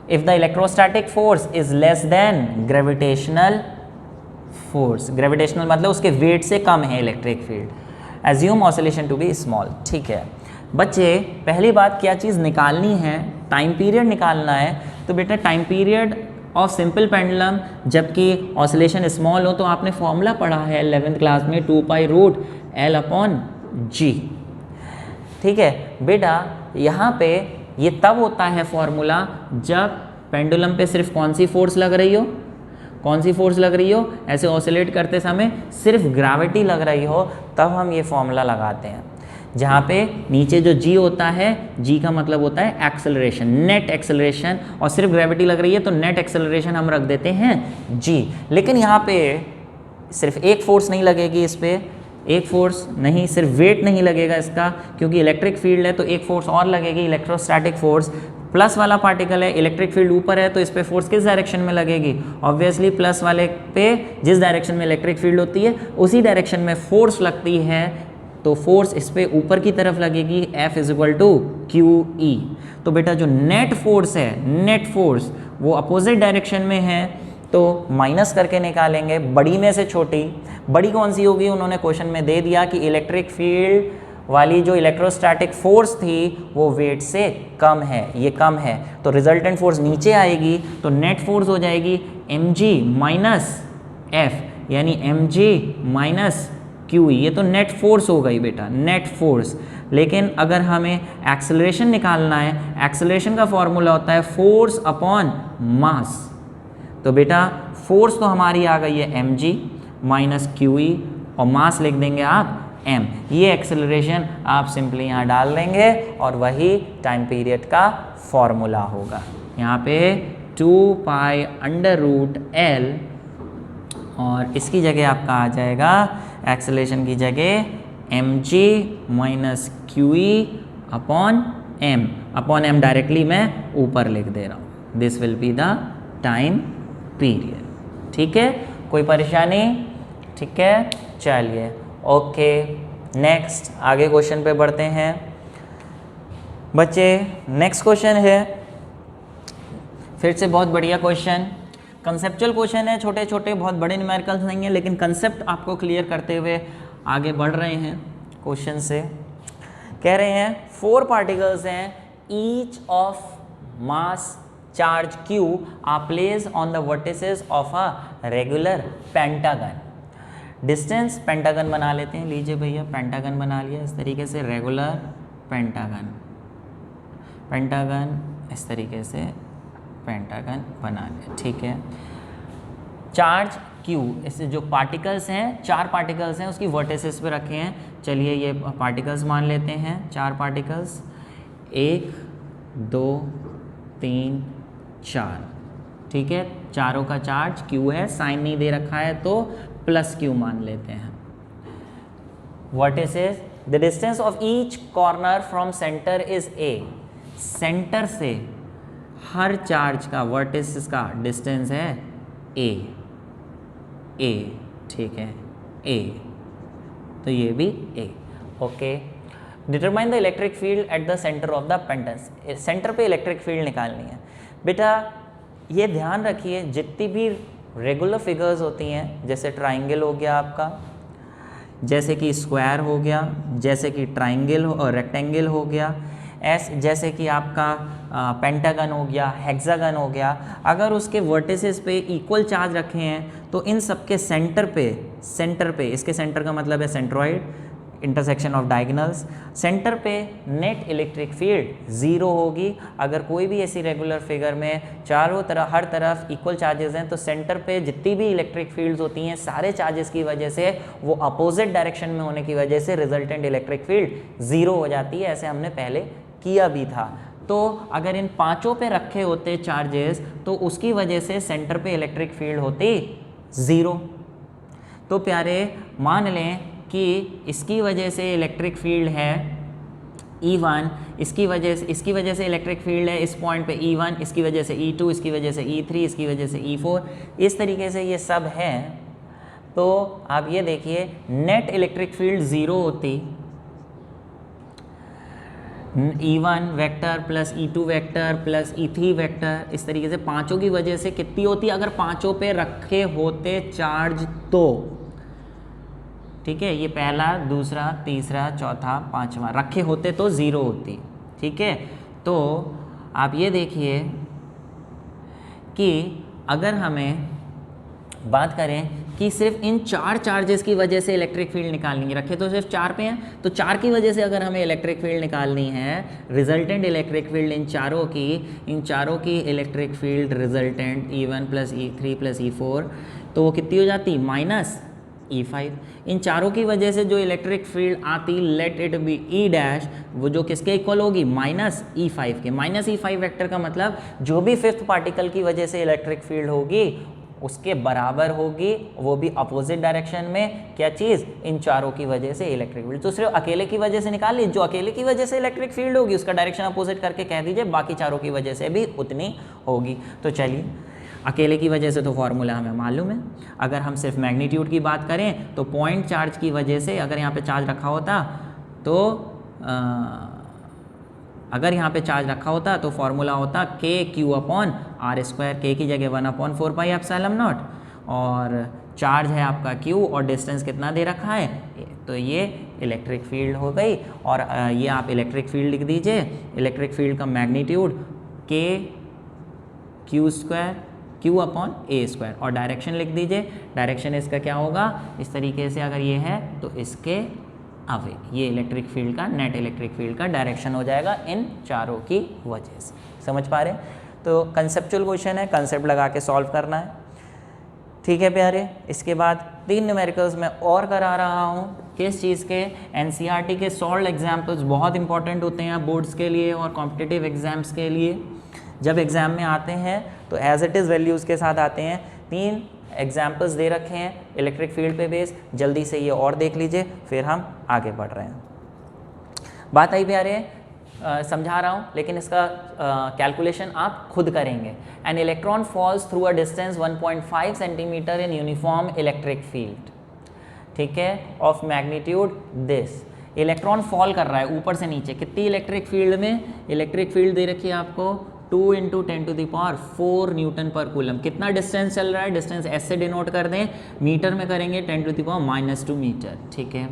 if the electrostatic force is less than gravitational force. Gravitational मतलब उसके वेट से कम है electric field. Assume oscillation to be small. ठीक है बच्चे, पहली बात क्या चीज़ निकालनी है, टाइम पीरियड निकालना है। तो बेटा time period of simple pendulum जबकि ऑसिलेशन स्मॉल हो तो आपने फॉर्मूला पढ़ा है 11th क्लास में 2π√L/G। ठीक है बेटा, यहाँ पे ये तब होता है फॉर्मूला जब पेंडुलम पे सिर्फ कौन सी फोर्स लग रही हो, कौन सी फोर्स लग रही हो, ऐसे ऑसिलेट करते समय सिर्फ ग्रेविटी लग रही हो, तब हम ये फॉर्मूला लगाते हैं। जहाँ पे नीचे जो g होता है, g का मतलब होता है एक्सेलरेशन, नेट एक्सेलरेशन, और सिर्फ ग्रेविटी लग रही है तो नेट एक्सेलरेशन हम रख देते हैं g। लेकिन यहाँ पे सिर्फ एक फोर्स नहीं लगेगी, इस पर एक फोर्स नहीं, सिर्फ वेट नहीं लगेगा इसका, क्योंकि इलेक्ट्रिक फील्ड है तो एक फोर्स और लगेगी, इलेक्ट्रोस्टैटिक फोर्स। प्लस वाला पार्टिकल है, इलेक्ट्रिक फील्ड ऊपर है तो इस पे फोर्स किस डायरेक्शन में लगेगी, ऑब्वियसली प्लस वाले पे जिस डायरेक्शन में इलेक्ट्रिक फील्ड होती है उसी डायरेक्शन में फोर्स लगती है, तो फोर्स इस पे ऊपर की तरफ लगेगी, F = QE। तो बेटा जो नेट फोर्स है, नेट फोर्स वो अपोजिट डायरेक्शन में है तो माइनस करके निकालेंगे, बड़ी में से छोटी, बड़ी कौन सी होगी, उन्होंने क्वेश्चन में दे दिया कि इलेक्ट्रिक फील्ड वाली जो इलेक्ट्रोस्टैटिक फोर्स थी वो वेट से कम है, ये कम है, तो रिजल्टेंट फोर्स नीचे आएगी, तो नेट फोर्स हो जाएगी mg - F, यानी mg - QE। ये तो नेट फोर्स हो गई बेटा, नेट फोर्स। लेकिन अगर हमें एक्सेलरेशन निकालना है, एक्सेलरेशन का फॉर्मूला होता है फोर्स अपॉन मास। तो बेटा फोर्स तो हमारी आ गई है mg - QE और मास लिख देंगे आप m। ये एक्सेलरेशन आप सिंपली यहाँ डाल देंगे और वही टाइम पीरियड का फॉर्मूला होगा। यहाँ पे 2π√L और इसकी जगह आपका आ जाएगा, एक्सेलरेशन की जगह mg - QE upon m directly मैं ऊपर लिख दे रहा हूँ। This will be the time period. ठीक है, कोई परेशानी? ठीक है, चलिए ओके नेक्स्ट आगे क्वेश्चन पे बढ़ते हैं बच्चे। नेक्स्ट क्वेश्चन है फिर से बहुत बढ़िया क्वेश्चन, कंसेप्चुअल क्वेश्चन है, छोटे छोटे बहुत बड़े न्यूमेरिकल्स नहीं है, लेकिन कंसेप्ट आपको क्लियर करते हुए आगे बढ़ रहे हैं क्वेश्चन से। कह रहे हैं 4 पार्टिकल्स हैं, each of mass charge Q are placed on the vertices of a regular pentagon। Distance pentagon बना लेते हैं, लीजिए भैया पेंटागन बना लिया इस तरीके से, रेगुलर पेंटागन, पेंटागन इस तरीके से पेंटागन बना लिया। ठीक है, चार्ज Q, इससे जो पार्टिकल्स हैं, 4 पार्टिकल्स हैं उसकी वर्टिसेस पे रखे हैं। चलिए ये पार्टिकल्स मान लेते हैं, 4 पार्टिकल्स, 1 2 3 4। ठीक है, चारों का चार्ज Q है, साइन नहीं दे रखा है तो +Q मान लेते हैं। Vertices, the distance of each corner from centre is A। Centre से हर चार्ज का, वर्टिसेस का डिस्टेंस है A। ठीक है, A, तो ये भी A। Okay, determine the electric field at the centre of the pentagon. Centre पे इलेक्ट्रिक फील्ड निकालनी है बेटा। ये ध्यान रखिए, जितनी भी रेगुलर फिगर्स होती हैं, जैसे ट्राइंगल हो गया आपका, जैसे कि स्क्वायर हो गया, जैसे कि ट्राइंगल और रेक्टेंगल हो गया, जैसे कि आपका पेंटागन हो गया, हेक्सागन हो गया, अगर उसके वर्टिसेस पे इक्वल चार्ज रखे हैं तो इन सब के सेंटर पे, इसके सेंटर का मतलब है centroid, intersection of diagonals, centre पे नेट इलेक्ट्रिक फील्ड 0 होगी। अगर कोई भी ऐसी रेगुलर फिगर में चारों तरफ, हर तरफ इक्वल चार्जेस हैं तो सेंटर पे जितनी भी इलेक्ट्रिक फील्ड्स होती हैं, सारे चार्जेस की वजह से, वो अपोजिट डायरेक्शन में होने की वजह से रिजल्टेंट इलेक्ट्रिक फील्ड 0 हो जाती है। ऐसे हमने पहले किया भी था। तो अगर इन 5 पे रखे होते चार्जेस तो उसकी वजह से सेंटर पे इलेक्ट्रिक फील्ड होती 0। तो प्यारे मान लें कि इसकी वजह से इलेक्ट्रिक फील्ड है E1, इसकी वजह से इलेक्ट्रिक फील्ड है इस पॉइंट पे E1, इसकी वजह से E2, इसकी वजह से E3, इसकी वजह से E4, इस तरीके से ये सब है। तो आप ये देखिए, नेट इलेक्ट्रिक फील्ड 0 होती, E1 vector plus E2 vector plus E3 vector, इस तरीके से 5 की वजह से कितनी होती, अगर 5 पे रखे होते चार्ज ठीक है, ये पहला, दूसरा, तीसरा, चौथा, पांचवा रखे होते तो 0 होती। ठीक है, तो आप ये देखिए कि अगर हमें बात करें कि सिर्फ इन 4 चार्जेस की वजह से इलेक्ट्रिक फील्ड निकालनी है, रखे तो सिर्फ 4 पे हैं, तो 4 की वजह से अगर हमें इलेक्ट्रिक फील्ड निकालनी है, रिजल्टेंट इलेक्ट्रिक फील्ड इन चारों की electric field resultant E1 + E3 + E4, तो वो कितनी हो जाती? -E5। इन चारों की वजह से जो इलेक्ट्रिक फील्ड आती, late it B E dash, वो जो किसके इक्वल होगी? -E5 के। -E5 वेक्टर का मतलब जो भी फिफ्थ पार्टिकल की वजह से इलेक्ट्रिक फील्ड होगी उसके बराबर होगी, वो भी अपोजिट डायरेक्शन में। क्या चीज़? इन चारों की वजह से इलेक्ट्रिक फील्ड। तो सिर्फ अकेले की वजह से निकाल लीजिए, जो अकेले की वजह से इलेक्ट्रिक फील्ड होगी उसका डायरेक्शन अपोजिट करके कह दीजिए बाकी चारों की वजह से भी उतनी होगी। तो चलिए, अकेले की वजह से तो फॉर्मूला हमें मालूम है। अगर हम सिर्फ मैग्नीट्यूड की बात करें तो पॉइंट चार्ज की वजह से, अगर यहाँ पे चार्ज रखा होता तो अगर यहाँ पे चार्ज रखा होता तो फॉर्मूला होता KQ/R², K की जगह 1/4πε0, और चार्ज है आपका Q और डिस्टेंस कितना दे रखा है, तो ये इलेक्ट्रिक फील्ड हो गई। और ये आप इलेक्ट्रिक फील्ड लिख दीजिए, इलेक्ट्रिक फील्ड का मैग्नीट्यूड Q/A², और डायरेक्शन लिख दीजिए, डायरेक्शन इसका क्या होगा, इस तरीके से अगर ये है तो इसके अवे, ये इलेक्ट्रिक फील्ड का, नेट इलेक्ट्रिक फील्ड का डायरेक्शन हो जाएगा इन चारों की वजह से। समझ पा रहे हैं? तो कंसेप्चुअल क्वेश्चन है, कंसेप्ट लगा के सॉल्व करना है। ठीक है प्यारे, इसके बाद 3 न्यूमेरिकल्स मैं और करा रहा हूँ। किस चीज़ के? NCERT के सॉल्व्ड एग्जाम्पल्स बहुत इंपॉर्टेंट होते हैं बोर्ड्स के लिए और कॉम्पिटिटिव एग्जाम्स के लिए। जब एग्ज़ाम में आते हैं तो एज इट इज़ वैल्यूज़ के साथ आते हैं। 3 एग्जाम्पल्स दे रखे हैं इलेक्ट्रिक फील्ड पे बेस, जल्दी से ये और देख लीजिए, फिर हम आगे बढ़ रहे हैं। बात आई प्यारे, समझा रहा हूँ लेकिन इसका कैलकुलेशन आप खुद करेंगे। An electron falls through a distance 1.5 centimetre in uniform electric field, ठीक है, of magnitude this. Electron fall कर रहा है ऊपर से नीचे, कितनी इलेक्ट्रिक फील्ड में? इलेक्ट्रिक फील्ड दे रखी है आपको 2 × 10⁴ न्यूटन पर कूलम। कितना डिस्टेंस चल रहा है? डिस्टेंस एस से डिनोट कर दें, मीटर में करेंगे 10⁻⁻² मीटर। ठीक है,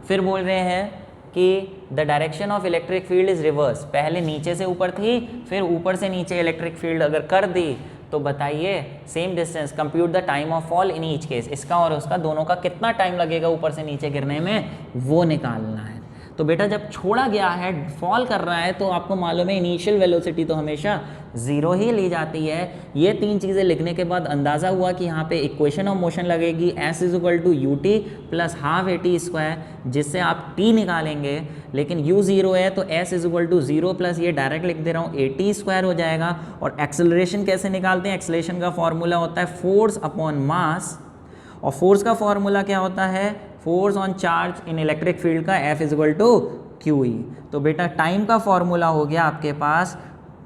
फिर बोल रहे हैं कि the direction of electric field is reverse. पहले नीचे से ऊपर थी, फिर ऊपर से नीचे इलेक्ट्रिक फील्ड अगर कर दी तो बताइए same distance, compute the time of fall in each case. इसका और उसका दोनों का कितना टाइम लगेगा ऊपर से नीचे गिरने में, वो निकालना है। तो बेटा जब छोड़ा गया है, फॉल कर रहा है, तो आपको मालूम है इनिशियल वेलोसिटी तो हमेशा 0 ही ली जाती है। ये 3 चीज़ें लिखने के बाद अंदाज़ा हुआ कि यहाँ पे इक्वेशन ऑफ मोशन लगेगी S = ut + ½ at², जिससे आप t निकालेंगे, लेकिन u 0 है तो S = 0 + ये डायरेक्ट लिख दे रहा हूँ at² हो जाएगा। और एक्सेलरेशन कैसे निकालते हैं? एक्सेलरेशन का फॉर्मूला होता है फोर्स अपॉन मास, और फोर्स का फॉर्मूला क्या होता है? Force on charge in electric field का F = QE। तो बेटा टाइम का फॉर्मूला हो गया आपके पास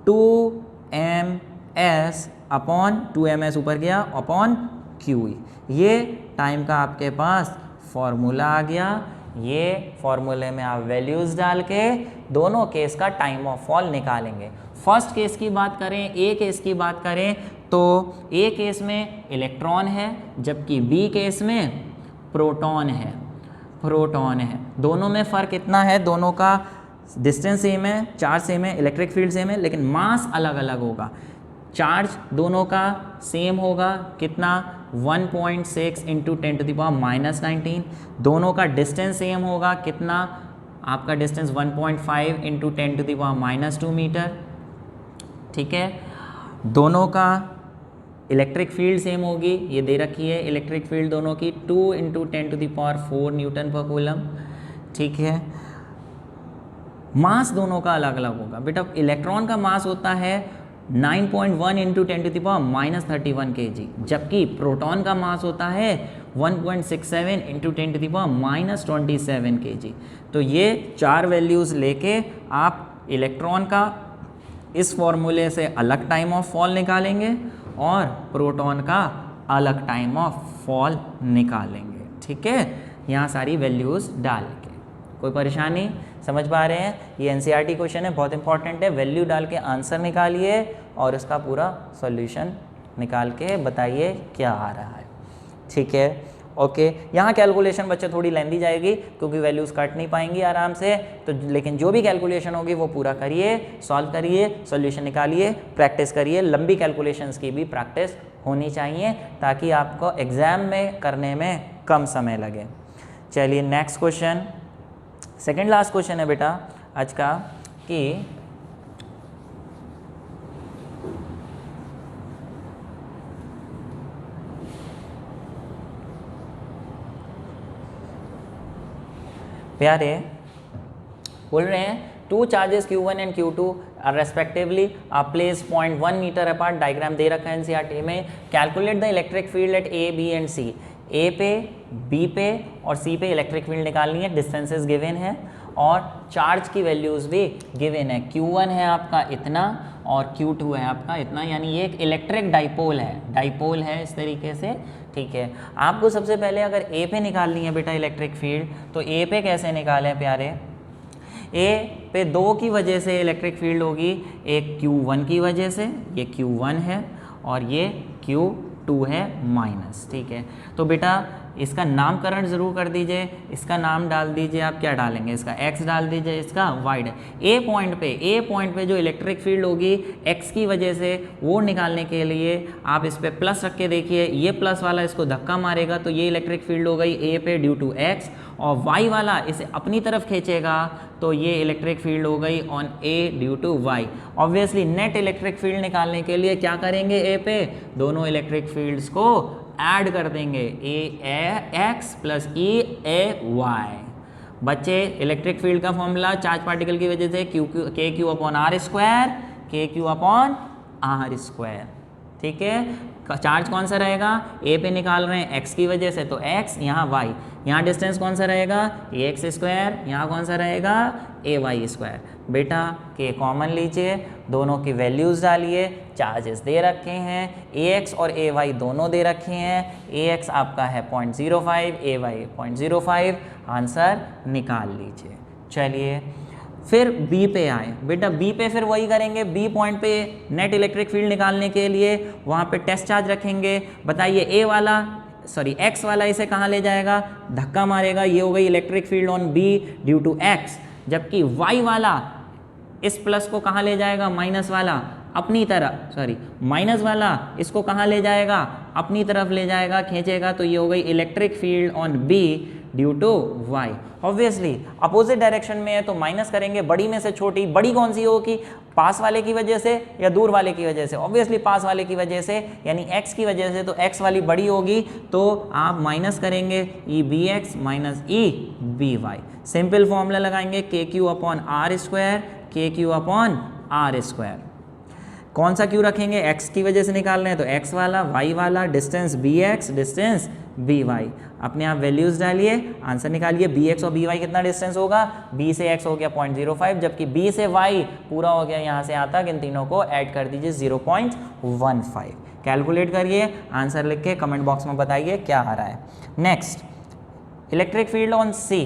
2ms ऊपर गया अपॉन QE। ये टाइम का आपके पास फॉर्मूला आ गया। ये फॉर्मूले में आप वैल्यूज़ डाल के दोनों केस का टाइम ऑफ फॉल निकालेंगे। फर्स्ट केस की बात करें, ए केस की बात करें तो ए केस में इलेक्ट्रॉन है, जबकि बी केस में प्रोटॉन है। दोनों में फ़र्क इतना है, दोनों का डिस्टेंस सेम है, चार्ज सेम है, इलेक्ट्रिक फील्ड सेम है, लेकिन मास अलग अलग होगा। चार्ज दोनों का सेम होगा, कितना? 1.6 × 10⁻⁻19। दोनों का डिस्टेंस सेम होगा, कितना? आपका डिस्टेंस 1.5 × 10⁻² मीटर। ठीक है, दोनों का इलेक्ट्रिक फील्ड सेम होगी, ये दे रखी है इलेक्ट्रिक फील्ड दोनों की 2 × 10⁴ न्यूटन पर कूलम। ठीक है, मास दोनों का अलग अलग होगा। बेटा इलेक्ट्रॉन का मास होता है 9.1 × 10⁻31 kg, जबकि प्रोटॉन का मास होता है 1.67 × 10⁻27 kg। तो ये 4 वैल्यूज़ लेके आप इलेक्ट्रॉन का इस फॉर्मूले से अलग टाइम ऑफ फॉल निकालेंगे और प्रोटॉन का अलग टाइम ऑफ फॉल निकालेंगे। ठीक है, यहाँ सारी वैल्यूज़ डाल के। कोई परेशानी? समझ पा रहे हैं? ये NCERT क्वेश्चन है, बहुत इंपॉर्टेंट है। वैल्यू डाल के आंसर निकालिए और इसका पूरा सॉल्यूशन निकाल के बताइए क्या आ रहा है। ठीक है, ओके, यहाँ कैलकुलेशन बच्चे थोड़ी लेंदी जाएगी क्योंकि वैल्यूज़ कट नहीं पाएंगी आराम से, तो लेकिन जो भी कैलकुलेशन होगी वो पूरा करिए, सॉल्व करिए, सॉल्यूशन निकालिए, प्रैक्टिस करिए। लंबी कैलकुलेशंस की भी प्रैक्टिस होनी चाहिए ताकि आपको एग्ज़ाम में करने में कम समय लगे। चलिए next question, second last question है बेटा आज का कि प्यारे बोल रहे हैं two charges Q1 and Q2 are respectively placed 0.1 metre apart, diagram दे रखा है एनसीईआरटी में। Calculate the electric field at A B and C. A पे, बी पे और सी पे इलेक्ट्रिक फील्ड निकालनी है, डिस्टेंसेस गिवन है और चार्ज की वैल्यूज़ भी गिवन है। Q1 है आपका इतना और Q2 है आपका इतना, यानी ये एक इलेक्ट्रिक डाइपोल है इस तरीके से, ठीक है। आपको सबसे पहले अगर ए पे निकालनी है बेटा इलेक्ट्रिक फील्ड, तो ए पे कैसे निकालें प्यारे? ए पे दो की वजह से इलेक्ट्रिक फील्ड होगी, एक Q1 की वजह से, ये Q1 है और ये Q2 है माइनस, ठीक है। तो बेटा इसका नामकरण ज़रूर कर दीजिए, इसका नाम डाल दीजिए, आप क्या डालेंगे, इसका x डाल दीजिए, इसका y। ए पॉइंट पे जो इलेक्ट्रिक फील्ड होगी x की वजह से, वो निकालने के लिए आप इस पे प्लस रख के देखिए, ये प्लस वाला इसको धक्का मारेगा तो ये इलेक्ट्रिक फील्ड हो गई ए पे ड्यू टू x, और y वाला इसे अपनी तरफ खींचेगा तो ये इलेक्ट्रिक फील्ड हो गई on A due to y। Obviously net electric field निकालने के लिए क्या करेंगे, ए पे दोनों इलेक्ट्रिक फील्ड्स को ऐड कर देंगे, ए एक्स प्लस ई ए वाई। बच्चे इलेक्ट्रिक फील्ड का फॉर्मूला चार्ज पार्टिकल की वजह से के क्यू अपॉन आर स्क्वायर, ठीक है। चार्ज कौन सा रहेगा, ए पे निकाल रहे हैं एक्स की वजह से तो एक्स, यहाँ वाई, यहाँ डिस्टेंस कौन सा रहेगा, ए एक्स स्क्वायर, यहाँ कौन सा रहेगा, ए वाई स्क्वायर। बेटा के कॉमन लीजिए, दोनों की वैल्यूज़ डालिए, चार्जेस दे रखे हैं, ए एक्स और ए वाई दोनों दे रखे हैं, ए एक्स आपका है 0.05, ए वाई 0.05, आंसर निकाल लीजिए। चलिए फिर बी पे आए बेटा, बी पे फिर वही करेंगे, बी पॉइंट पे नेट इलेक्ट्रिक फील्ड निकालने के लिए वहाँ पे टेस्ट चार्ज रखेंगे। बताइए एक्स वाला इसे कहाँ ले जाएगा, धक्का मारेगा, ये हो गई electric field on B due to x, जबकि वाई वाला इस प्लस को कहाँ ले जाएगा, माइनस वाला अपनी तरफ, माइनस वाला इसको कहाँ ले जाएगा, अपनी तरफ ले जाएगा, खींचेगा, तो ये हो गई electric field on B due to y. Obviously opposite direction में है तो माइनस करेंगे, बड़ी में से छोटी, बड़ी कौन सी होगी, पास वाले की वजह से या दूर वाले की वजह से, ऑब्वियसली पास वाले की वजह से, यानी x की वजह से, तो x वाली बड़ी होगी तो आप माइनस करेंगे E B x minus E B y. Simple formula लगाएंगे k Q upon are square, k Q upon are square. कौन सा क्यू रखेंगे, x की वजह से निकाल रहे हैं तो x वाला, y वाला, distance B x, distance B y. अपने आप वैल्यूज़ डालिए, आंसर निकालिए। बी एक्स और बी वाई कितना डिस्टेंस होगा, b से x हो गया 0.05, जबकि b से y पूरा हो गया यहाँ से यहाँ तक, इन तीनों को ऐड कर दीजिए 0.15। कैलकुलेट करिए, आंसर लिख के कमेंट बॉक्स में बताइए क्या आ रहा है। नेक्स्ट इलेक्ट्रिक फील्ड ऑन सी।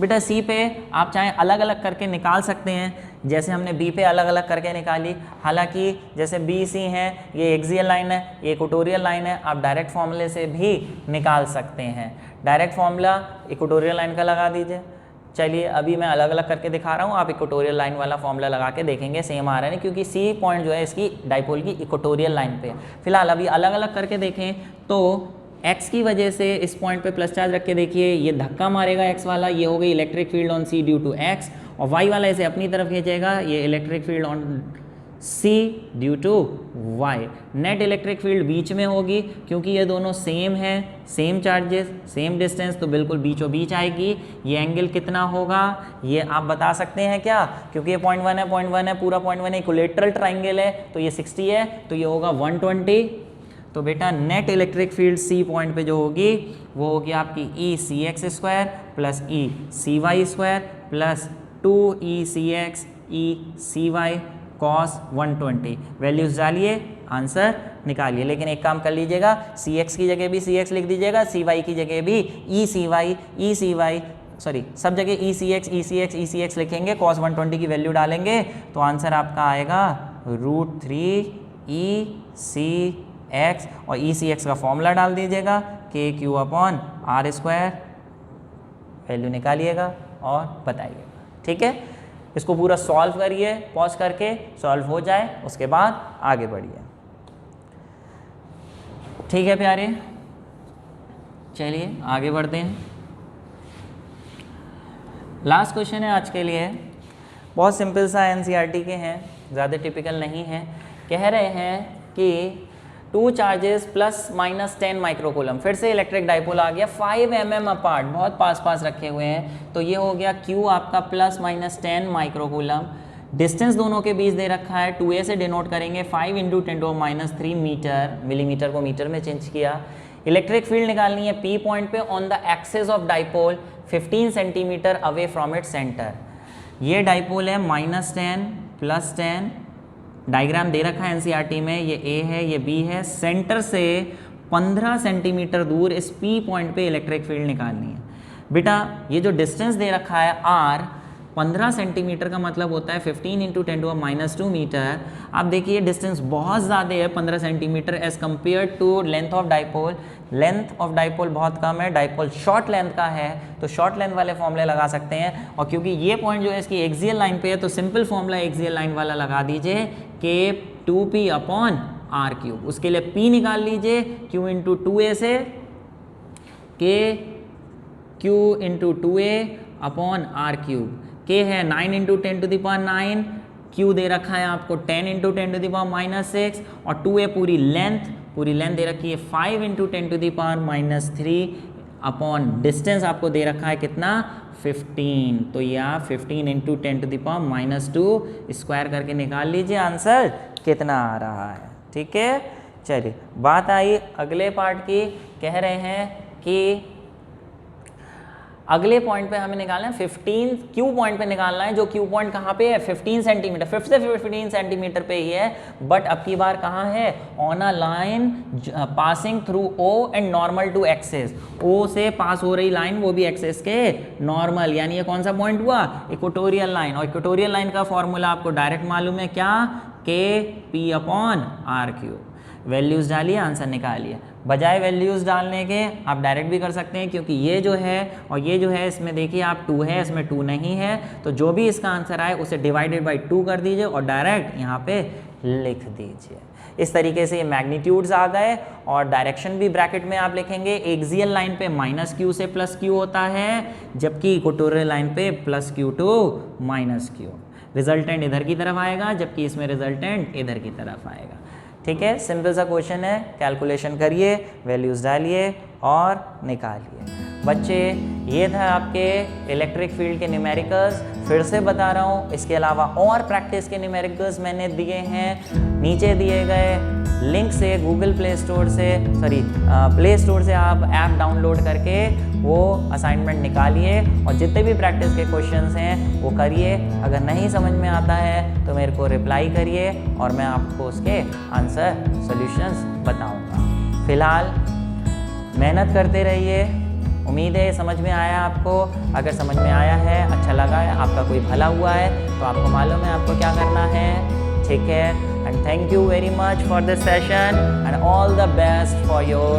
बेटा सी पे आप चाहे अलग अलग करके निकाल सकते हैं, जैसे हमने बी पे अलग अलग करके निकाली। हालांकि जैसे बी सी है, ये एक्सियल लाइन है, ये इक्वेटोरियल लाइन है, आप डायरेक्ट फॉर्मूले से भी निकाल सकते हैं। डायरेक्ट फॉर्मूला इक्वेटोरियल लाइन का लगा दीजिए। चलिए अभी मैं अलग अलग करके दिखा रहा हूँ, आप इक्वेटोरियल लाइन वाला फॉर्मूला लगा के देखेंगे सेम आ रहा है, क्योंकि सी पॉइंट जो है इसकी डाइपोल की इक्वेटोरियल लाइन पे। फिलहाल अभी अलग अलग करके देखें तो x की वजह से इस पॉइंट पे प्लस चार्ज रख के देखिए, ये धक्का मारेगा x वाला, ये हो गई electric field on c due to x, और y वाला इसे अपनी तरफ खींचेगा, ये electric field on c due to y। Net electric field बीच में होगी क्योंकि ये दोनों सेम है, सेम चार्जेस, सेम डिस्टेंस, तो बिल्कुल बीचों बीच आएगी। ये एंगल कितना होगा ये आप बता सकते हैं क्या, क्योंकि ये 0.1 है, पूरा 0.1 है, इक्विलेटरल ट्राइंगल है, तो ये 60 है, तो ये होगा 120। तो बेटा net electric field C point पे जो होगी वो होगी आपकी E C x square plus E C y square plus 2 E C x E C y cos 120। Values डालिए, आंसर निकालिए। लेकिन एक काम कर लीजिएगा, सी एक्स की जगह भी सी एक्स लिख दीजिएगा, सी वाई की जगह भी ई सी वाई सब जगह ई सी एक्स लिखेंगे, कॉस 120 की वैल्यू डालेंगे तो आंसर आपका आएगा √3 ई सी एक्स, और ई सी एक्स का फॉर्मूला डाल दीजिएगा K Q upon are square, value निकालिएगा और बताइएगा। ठीक है, इसको पूरा सॉल्व करिए, पॉज करके सॉल्व हो जाए उसके बाद आगे बढ़िए। ठीक है प्यारे, चलिए आगे बढ़ते हैं। लास्ट क्वेश्चन है आज के लिए, बहुत सिंपल सा, एनसीईआरटी के हैं, ज़्यादा टिपिकल नहीं है। कह रहे हैं कि 2 चार्जेस प्लस माइनस 10 माइक्रोकूलम, फिर से इलेक्ट्रिक डाइपोल आ गया 5 mm अपार्ट, बहुत पास पास रखे हुए हैं, तो ये हो गया Q आपका प्लस माइनस 10 माइक्रोकूलम। डिस्टेंस दोनों के बीच दे रखा है, 2a से डिनोट करेंगे 5 × 10⁻³ मीटर, मिलीमीटर को मीटर में चेंज किया। इलेक्ट्रिक फील्ड निकालनी है P पॉइंट पे on the axis of dipole 15 centimetre away from its centre. ये डाइपोल है -10 + 10, डायग्राम दे रखा है एनसीईआरटी में, ये A है ये B है, सेंटर से 15 सेंटीमीटर दूर इस P पॉइंट पे इलेक्ट्रिक फील्ड निकालनी है। बेटा ये जो डिस्टेंस दे रखा है R, 15 सेंटीमीटर का मतलब होता है 15 × 10⁻² मीटर। आप देखिए डिस्टेंस बहुत ज़्यादा है 15 centimetre as compare to length of dipole. Length of dipole बहुत कम है, डाइपोल शॉर्ट लेंथ का है, तो शॉर्ट लेंथ वाले फॉर्मूले लगा सकते हैं। और क्योंकि ये पॉइंट जो है इसकी एक्सियल लाइन पे है, तो सिंपल फॉर्मूला एक्सियल लाइन वाला लगा दीजिए, K 2P अपॉन R3। उसके लिए P निकाल लीजिए, Q × 2a से K Q × 2a upon R3। K है 9 × 10⁹, Q दे रखा है आपको 10 × 10⁻⁶, और 2a पूरी लेंथ दे रखी है 5 × 10⁻³ अपॉन डिस्टेंस आपको दे रखा है कितना 15, तो ये आप 15 × 10⁻² स्क्वायर करके निकाल लीजिए आंसर कितना आ रहा है। ठीक है, चलिए बात आई अगले पार्ट की। कह रहे हैं कि अगले पॉइंट पे हमें निकालना है 15 Q पॉइंट पे निकालना है, जो Q पॉइंट कहाँ पे है 15 सेंटीमीटर, 5 से 15 सेंटीमीटर पे ही है, बट अब की बार कहाँ है on a line passing through O and normal to axis. O से पास हो रही लाइन वो भी एक्सेस के नॉर्मल, यानी ये कौन सा पॉइंट हुआ इक्वेटोरियल लाइन। और इक्वेटोरियल लाइन का फॉर्मूला आपको डायरेक्ट मालूम है क्या, KP अपॉन R3। वैल्यूज़ डालिए, आंसर निकालिए। बजाय वैल्यूज़ डालने के आप डायरेक्ट भी कर सकते हैं, क्योंकि ये जो है और ये जो है इसमें देखिए आप 2 है, इसमें 2 नहीं है, तो जो भी इसका आंसर आए उसे डिवाइडेड बाई 2 कर दीजिए और डायरेक्ट यहाँ पे लिख दीजिए। इस तरीके से ये मैग्नीट्यूड्स आ गए, और डायरेक्शन भी ब्रैकेट में आप लिखेंगे। एक्सियल लाइन पे -Q से +Q होता है, जबकि इक्वेटोरियल लाइन पे +Q to -Q। रिजल्टेंट इधर की तरफ आएगा, जबकि इसमें रिजल्टेंट इधर की तरफ आएगा। ठीक है, सिंपल सा क्वेश्चन है, कैलकुलेशन करिए, वैल्यूज़ डालिए और निकालिए। बच्चे ये था आपके इलेक्ट्रिक फील्ड के न्यूमेरिकल्स। फिर से बता रहा हूँ, इसके अलावा और प्रैक्टिस के न्यूमेरिकल्स मैंने दिए हैं नीचे दिए गए लिंक से, गूगल प्ले स्टोर से आप ऐप डाउनलोड करके वो असाइनमेंट निकालिए और जितने भी प्रैक्टिस के क्वेश्चंस हैं वो करिए। अगर नहीं समझ में आता है तो मेरे को रिप्लाई करिए और मैं आपको उसके आंसर सॉल्यूशंस बताऊंगा। फिलहाल मेहनत करते रहिए, उम्मीद है समझ में आया आपको। अगर समझ में आया है, अच्छा लगा है, आपका कोई भला हुआ है, तो आपको मालूम है आपको क्या करना है। ठीक है, and thank you very much for this session and all the best for your